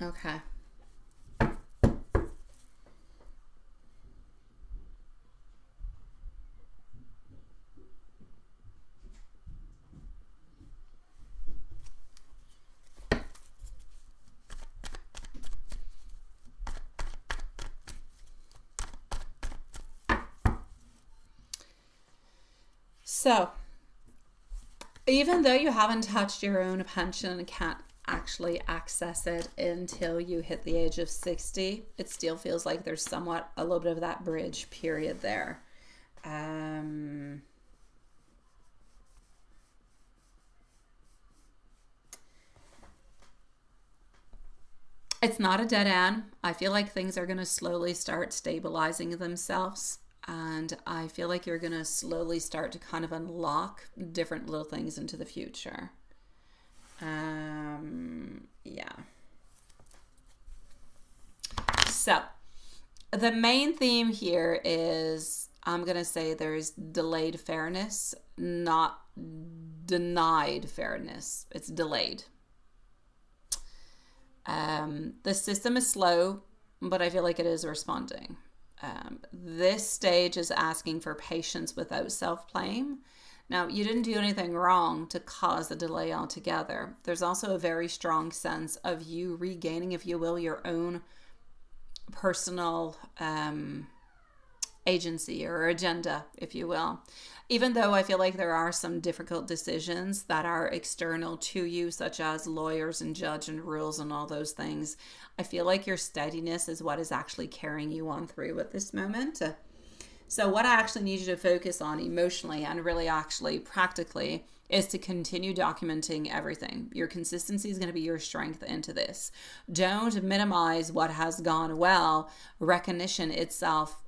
Okay. So, even though you haven't touched your own pension and can't actually access it until you hit the age of 60, it still feels like there's somewhat a little bit of that bridge period there. It's not a dead end. I feel like things are going to slowly start stabilizing themselves. And I feel like you're going to slowly start to kind of unlock different little things into the future. Yeah. So, the main theme here is, I'm going to say there's delayed fairness, not denied fairness. It's delayed. The system is slow, but I feel like it is responding. This stage is asking for patience without self-blame. Now, you didn't do anything wrong to cause the delay altogether. There's also a very strong sense of you regaining, if you will, your own personal agency or agenda, if you will. Even though I feel like there are some difficult decisions that are external to you, such as lawyers and judge and rules and all those things, I feel like your steadiness is what is actually carrying you on through at this moment. So what I actually need you to focus on emotionally and really actually practically is to continue documenting everything. Your consistency is going to be your strength into this. Don't minimize what has gone well. Recognition itself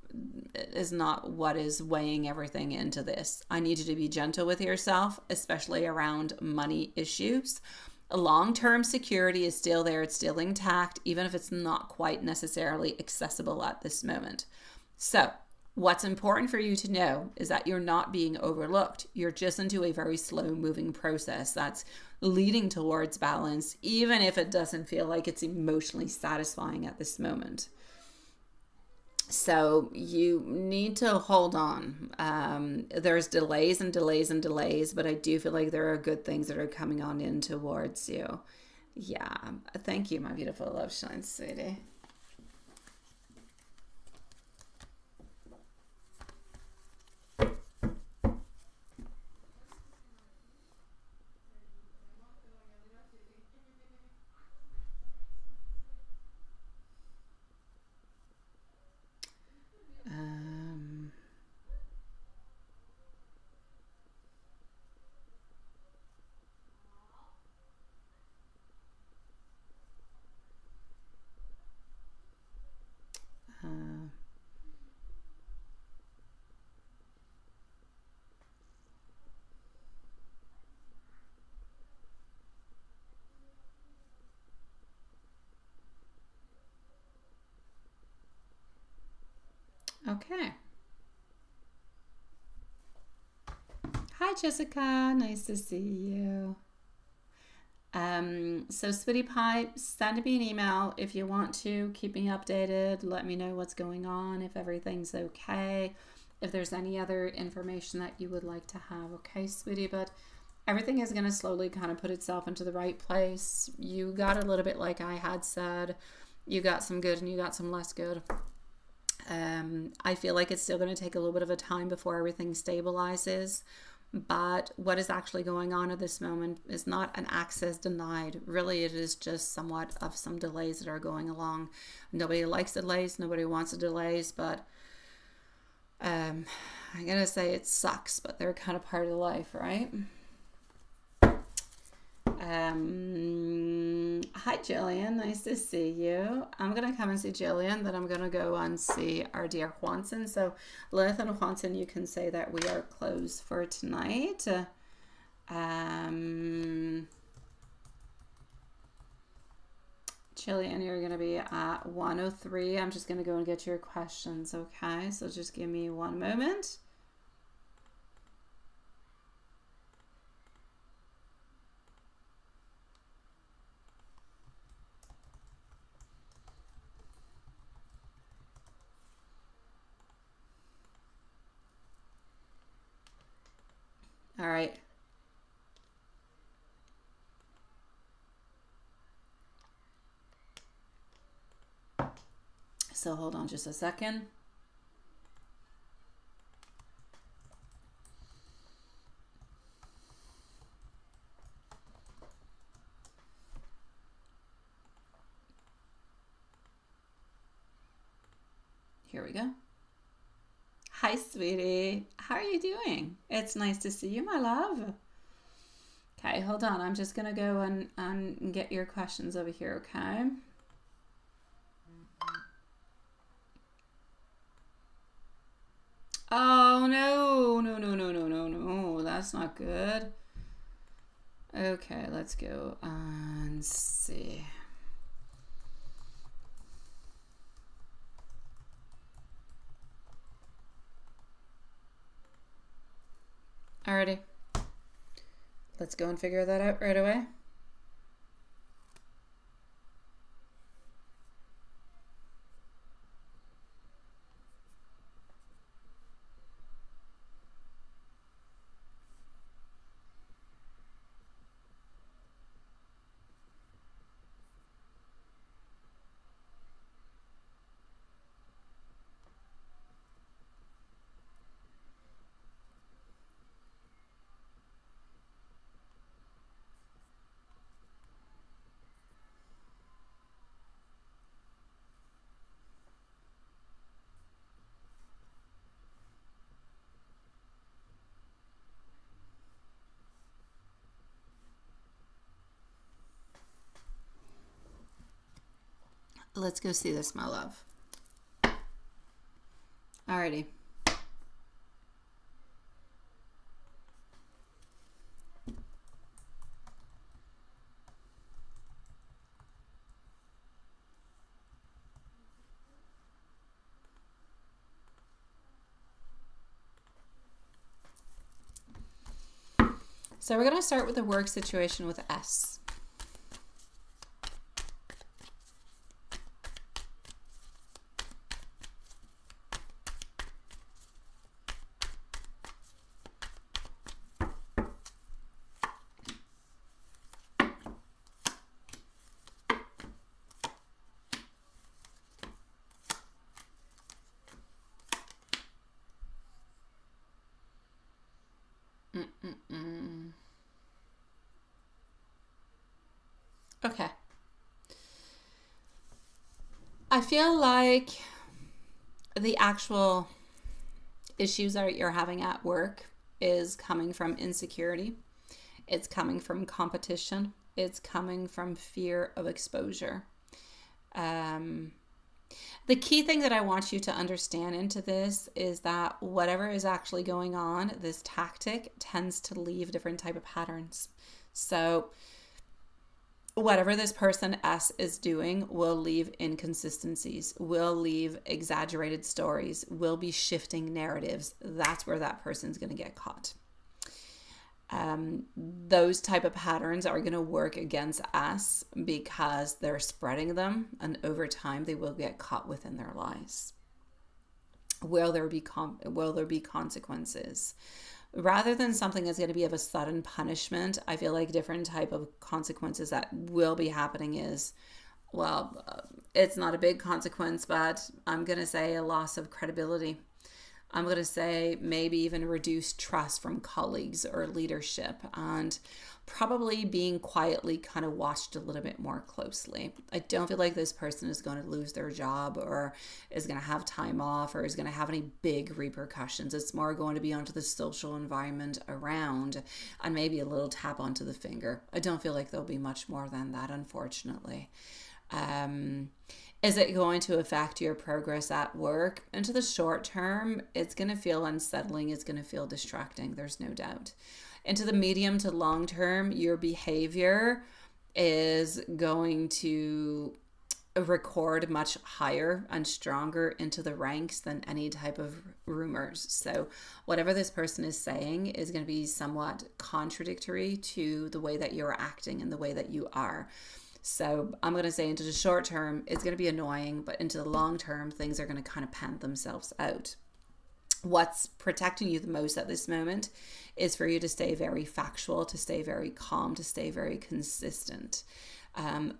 what is weighing everything into this. I need you to be gentle with yourself, especially around money issues. Long-term security is still there. It's still intact, even if it's not quite necessarily accessible at this moment. So what's important for you to know is that you're not being overlooked. You're just into a very slow-moving process that's leading towards balance, even if it doesn't feel like it's emotionally satisfying at this moment. So you need to hold on. There's delays and delays and delays, but I do feel like there are good things that are coming on in towards you. Yeah. Thank you, my beautiful love shine, sweetie. Okay. Hi, Jessica. Nice to see you. So Sweetie Pie, send me an email if you want to. Keep me updated. Let me know what's going on, if everything's okay, if there's any other information that you would like to have. Okay, sweetie, but everything is going to slowly kind of put itself into the right place. You got a little bit, like I had said, you got some good and you got some less good. I feel like it's still going to take a little bit of a time before everything stabilizes. But what is actually going on at this moment is not an access denied. Really, it is just somewhat of some delays that are going along. Nobody likes delays. Nobody wants the delays. But I'm going to say it sucks, but they're kind of part of life, right? Hi, Jillian. Nice to see you. I'm going to come and see Jillian. Then I'm going to go and see our dear Juanson. So, Lilith and Juanson, you can say that we are closed for tonight. Jillian, you're going to be at 103. I'm just going to go and get your questions, okay? So, just give me one moment. All right. So hold on just a second. Here we go. Hi, sweetie. How are you doing? It's nice to see you, my love. Okay, hold on. I'm just going to go and get your questions over here, okay? Oh, no. No, no, no, no, no, no. That's not good. Okay, let's go and see. Alrighty. Let's go and figure that out right away. Let's go see this, my love. Alrighty. So we're going to start with the work situation with S. Okay. I feel like the actual issues that you're having at work is coming from insecurity. It's coming from competition. It's coming from fear of exposure. The key thing that I want you to understand into this is that whatever is actually going on, this tactic tends to leave different type of patterns. So whatever this person S is doing will leave inconsistencies, will leave exaggerated stories, will be shifting narratives. That's where that person's going to get caught. Those type of patterns are going to work against us because they're spreading them, and over time they will get caught within their lies. Will there be consequences? Rather than something that's going to be of a sudden punishment, I feel like different type of consequences that will be happening is, it's not a big consequence, but I'm going to say a loss of credibility. I'm going to say maybe even reduced trust from colleagues or leadership, and probably being quietly kind of watched a little bit more closely. I don't feel like this person is going to lose their job or is going to have time off or is going to have any big repercussions. It's more going to be onto the social environment around and maybe a little tap onto the finger. I don't feel like there'll be much more than that, unfortunately. Is it going to affect your progress at work? Into the short term, it's going to feel unsettling. It's going to feel distracting. There's no doubt. Into the medium to long term, your behavior is going to record much higher and stronger into the ranks than any type of rumors. So whatever this person is saying is going to be somewhat contradictory to the way that you're acting and the way that you are. So I'm going to say into the short term, it's going to be annoying, but into the long term, things are going to kind of pan themselves out. What's protecting you the most at this moment is for you to stay very factual, to stay very calm, to stay very consistent.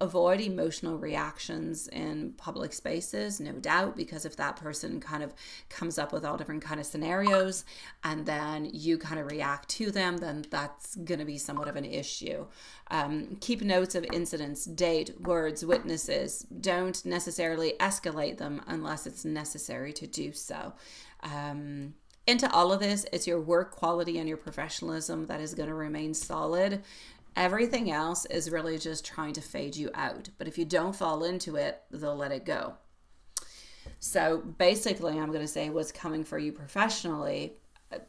Avoid emotional reactions in public spaces, no doubt, because if that person kind of comes up with all different kind of scenarios and then you kind of react to them, then that's going to be somewhat of an issue. Keep notes of incidents, date, words, witnesses. Don't necessarily escalate them unless it's necessary to do so. Into all of this, it's your work quality and your professionalism that is going to remain solid. Everything else is really just trying to fade you out. But if you don't fall into it, they'll let it go. So basically, I'm going to say what's coming for you professionally.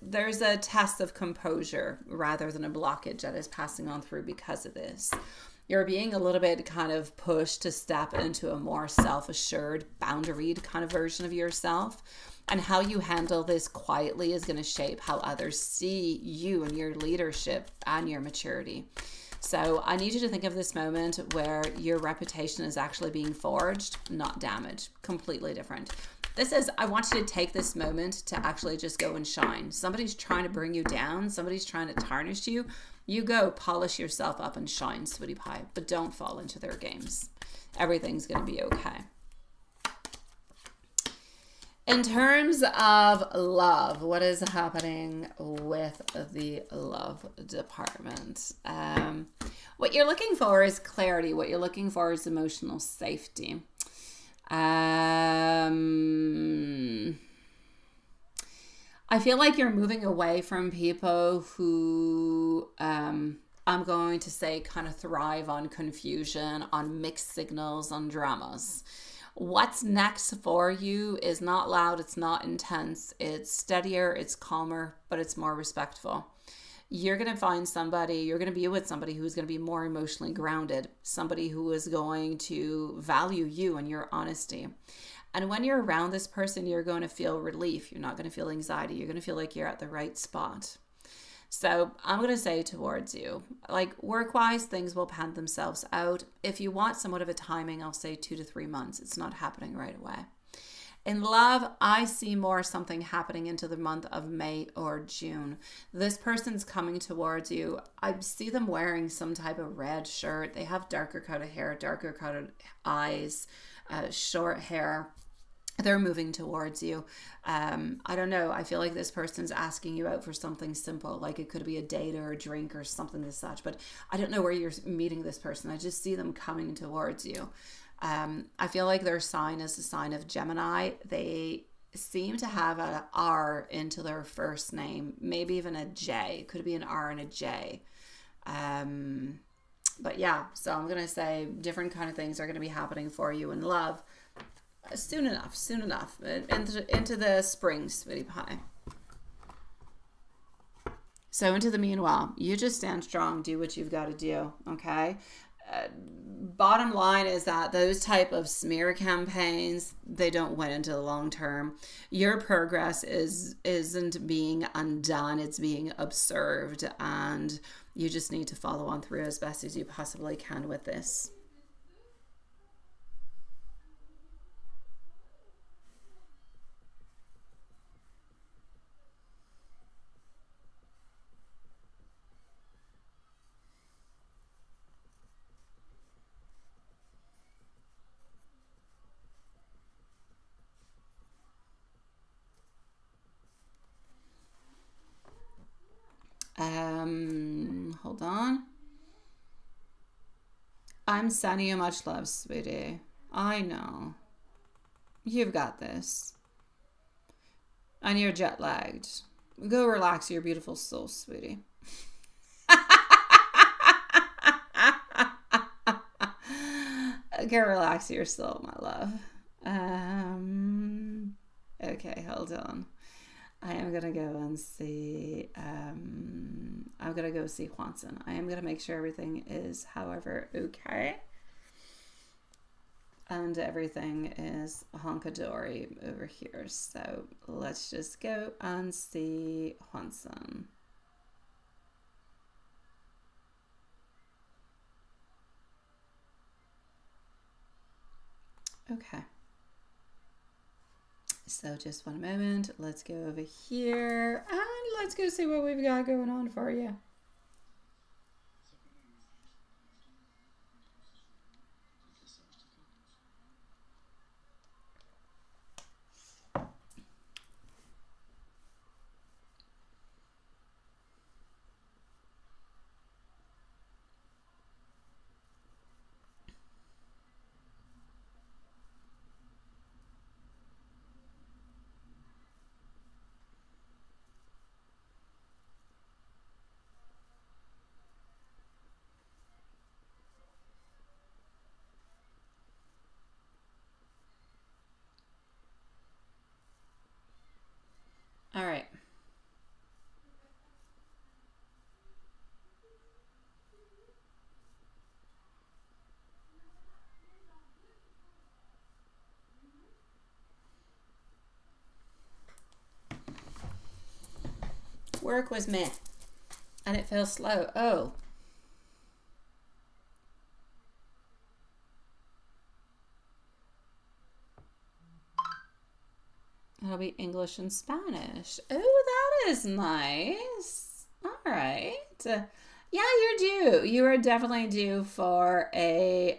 There's a test of composure rather than a blockage that is passing on through because of this. You're being a little bit kind of pushed to step into a more self-assured, boundaried kind of version of yourself. And how you handle this quietly is going to shape how others see you and your leadership and your maturity. So I need you to think of this moment where your reputation is actually being forged, not damaged. Completely different. I want you to take this moment to actually just go and shine. Somebody's trying to bring you down. Somebody's trying to tarnish you. You go polish yourself up and shine, sweetie pie. But don't fall into their games. Everything's going to be okay. In terms of love, what is happening with the love department? What you're looking for is clarity. What you're looking for is emotional safety. I feel like you're moving away from people who, I'm going to say, kind of thrive on confusion, on mixed signals, on dramas. What's next for you is not loud, it's not intense, it's steadier, it's calmer, but it's more respectful. You're going to find somebody, you're going to be with somebody who's going to be more emotionally grounded, somebody who is going to value you and your honesty. And when you're around this person, you're going to feel relief. You're not going to feel anxiety. You're going to feel like you're at the right spot. So I'm going to say towards you, like work-wise, things will pan themselves out. If you want somewhat of a timing, I'll say 2 to 3 months. It's not happening right away. In love, I see more something happening into the month of May or June. This person's coming towards you. I see them wearing some type of red shirt. They have darker colored hair, darker colored eyes, short hair. They're moving towards you. I don't know. I feel like this person's asking you out for something simple, like it could be a date or a drink or something as such. But I don't know where you're meeting this person. I just see them coming towards you. I feel like their sign is a sign of Gemini. They seem to have an R into their first name, maybe even a J. It could be an R and a J. But yeah, so I'm going to say different kind of things are going to be happening for you in love soon enough, into the spring, sweetie pie. So into the meanwhile, you just stand strong, do what you've got to do, okay? Bottom line is that those type of smear campaigns, they don't win into the long term. Your progress isn't being undone, it's being observed, and you just need to follow on through as best as you possibly can with this. Hold on. I'm sending you much love, sweetie. I know. You've got this. And you're jet lagged. Go relax your beautiful soul, sweetie. Go relax your soul, my love. Okay, hold on. I am going to go and see, I'm going to go see Juanson. I am going to make sure everything is, however, okay. And everything is honkadory over here. So let's just go and see Juanson. Okay. So just one moment. Let's go over here and let's go see what we've got going on for you. All right. Work was meh. And it feels slow. Oh. It'll be English and Spanish. Oh, that is nice. All right. Yeah, you're due. You are definitely due for a,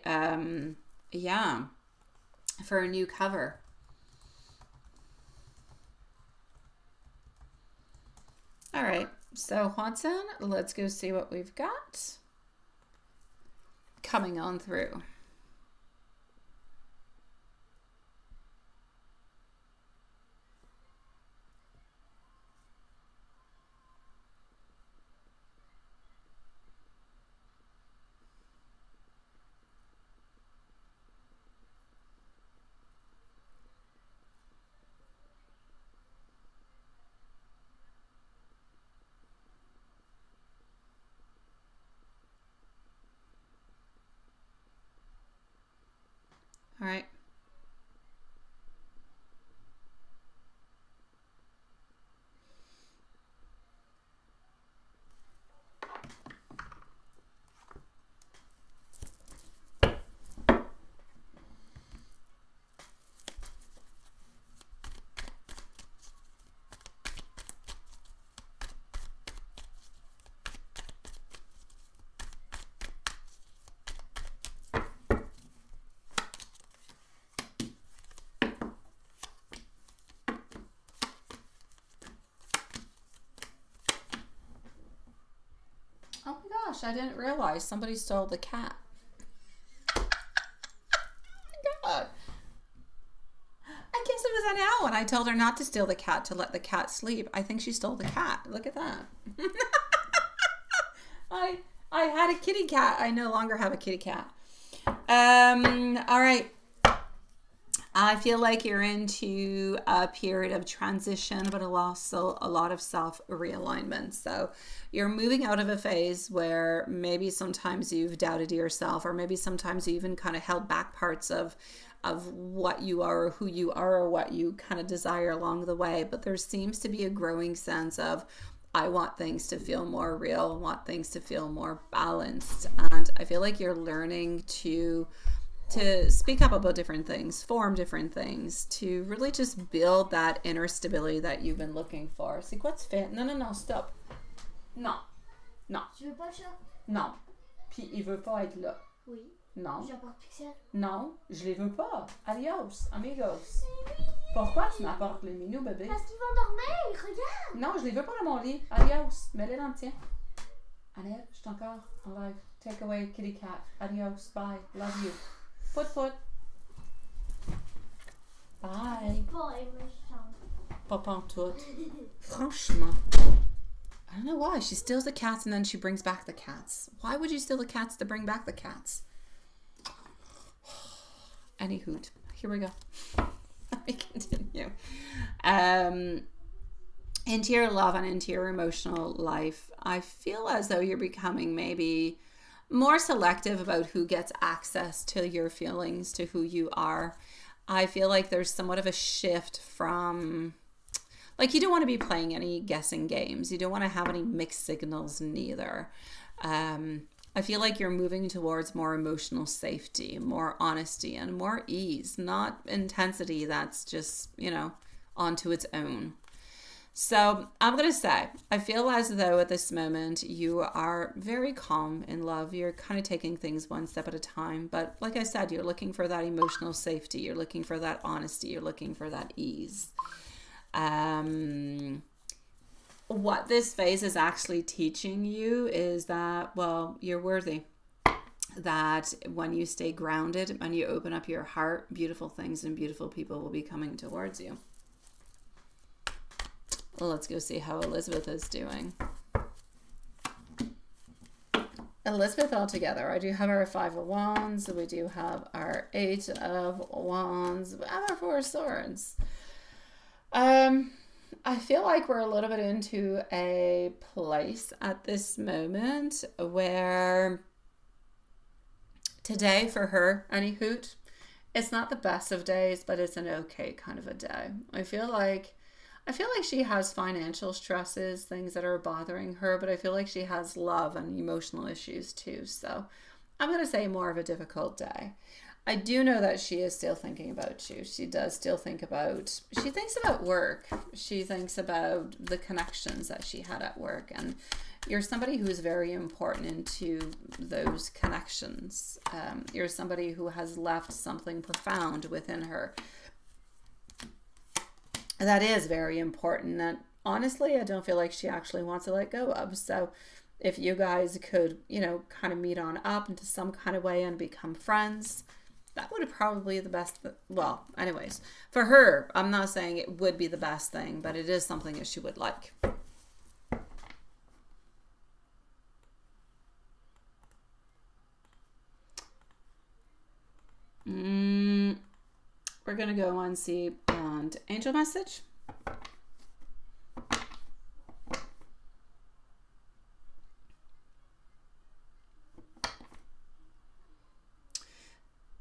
for a new cover. All right. So, Juanson, let's go see what we've got coming on through. All right. Oh my gosh, I didn't realize somebody stole the cat. Oh my God. I guess it was an owl when I told her not to steal the cat, to let the cat sleep. I think she stole the cat. Look at that. I had a kitty cat. I no longer have a kitty cat. All right. I feel like you're into a period of transition, but also a lot of self-realignment. So you're moving out of a phase where maybe sometimes you've doubted yourself, or maybe sometimes you even kind of held back parts of what you are, or who you are, or what you kind of desire along the way. But there seems to be a growing sense of, I want things to feel more real, I want things to feel more balanced. And I feel like you're learning to speak up about different things, form different things, to really just build that inner stability that you've been looking for. C'est quoi tu fais? Non, stop. Non. Tu veux pas le chat? Non. Puis il veut pas être là. Oui. Non. J'apporte Pixel. Non, je les veux pas. Adios, amigos. Pourquoi tu m'apportes les minous, bébé? Parce qu'ils vont dormir, regarde. Non, je les veux pas dans mon lit. Adios. Mets-les dans le tien. Annette, je suis encore en live. Take away kitty cat. Adios. Bye. Love you. Foot. Bye. Pas pantoute. Franchement. I don't know why. She steals the cats and then she brings back the cats. Why would you steal the cats to bring back the cats? Any hoot. Here we go. Let me continue. Into your love and into your emotional life, I feel as though you're becoming maybe more selective about who gets access to your feelings, to who you are. I feel like there's somewhat of a shift from, like, you don't want to be playing any guessing games. You don't want to have any mixed signals neither. I feel like you're moving towards more emotional safety, more honesty, and more ease, not intensity that's just, onto its own. So I'm going to say, I feel as though at this moment you are very calm in love. You're kind of taking things one step at a time. But like I said, you're looking for that emotional safety. You're looking for that honesty. You're looking for that ease. What this phase is actually teaching you is that, well, you're worthy. That when you stay grounded and you open up your heart, beautiful things and beautiful people will be coming towards you. Well, let's go see how Elizabeth is doing. Elizabeth altogether, I do have our 5 of Wands. We do have our 8 of Wands. We have our 4 of Swords. I feel like we're a little bit into a place at this moment where today for her, any hoot, it's not the best of days, but it's an okay kind of a day. I feel like she has financial stresses, things that are bothering her, but I feel like she has love and emotional issues too. So I'm going to say more of a difficult day. I do know that she is still thinking about you. She does still think about, she thinks about work. She thinks about the connections that she had at work. And you're somebody who's very important into those connections. You're somebody who has left something profound within her. That is very important, that honestly I don't feel like she actually wants to let go of. So if you guys could, kind of meet on up into some kind of way and become friends, that would probably be the best. Well, anyways, for her, I'm not saying it would be the best thing, but it is something that she would like. We're going to go and see and angel message.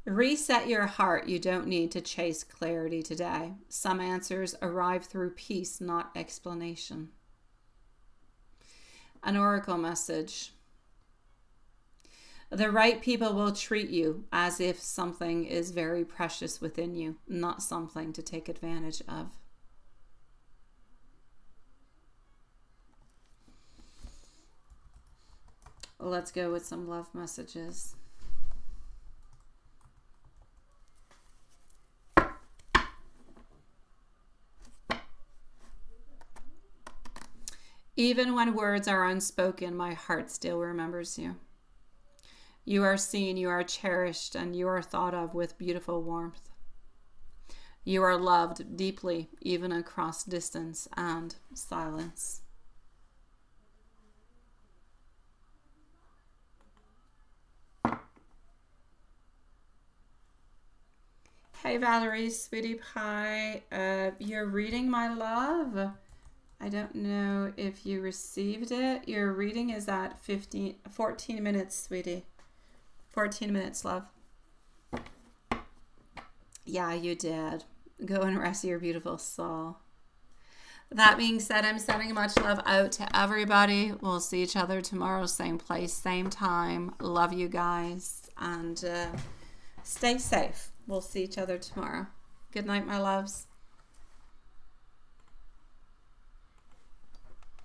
Reset your heart. You don't need to chase clarity today. Some answers arrive through peace, not explanation. An oracle message. The right people will treat you as if something is very precious within you, not something to take advantage of. Let's go with some love messages. Even when words are unspoken, my heart still remembers you. You are seen, you are cherished, and you are thought of with beautiful warmth. You are loved deeply, even across distance and silence. Hey Valerie, sweetie pie, your reading, my love. I don't know if you received it. Your reading is at 14 minutes, sweetie. 14 minutes, love. Yeah, you did. Go and rest your beautiful soul. That being said, I'm sending much love out to everybody. We'll see each other tomorrow, same place, same time. Love you guys. And stay safe. We'll see each other tomorrow. Good night, my loves.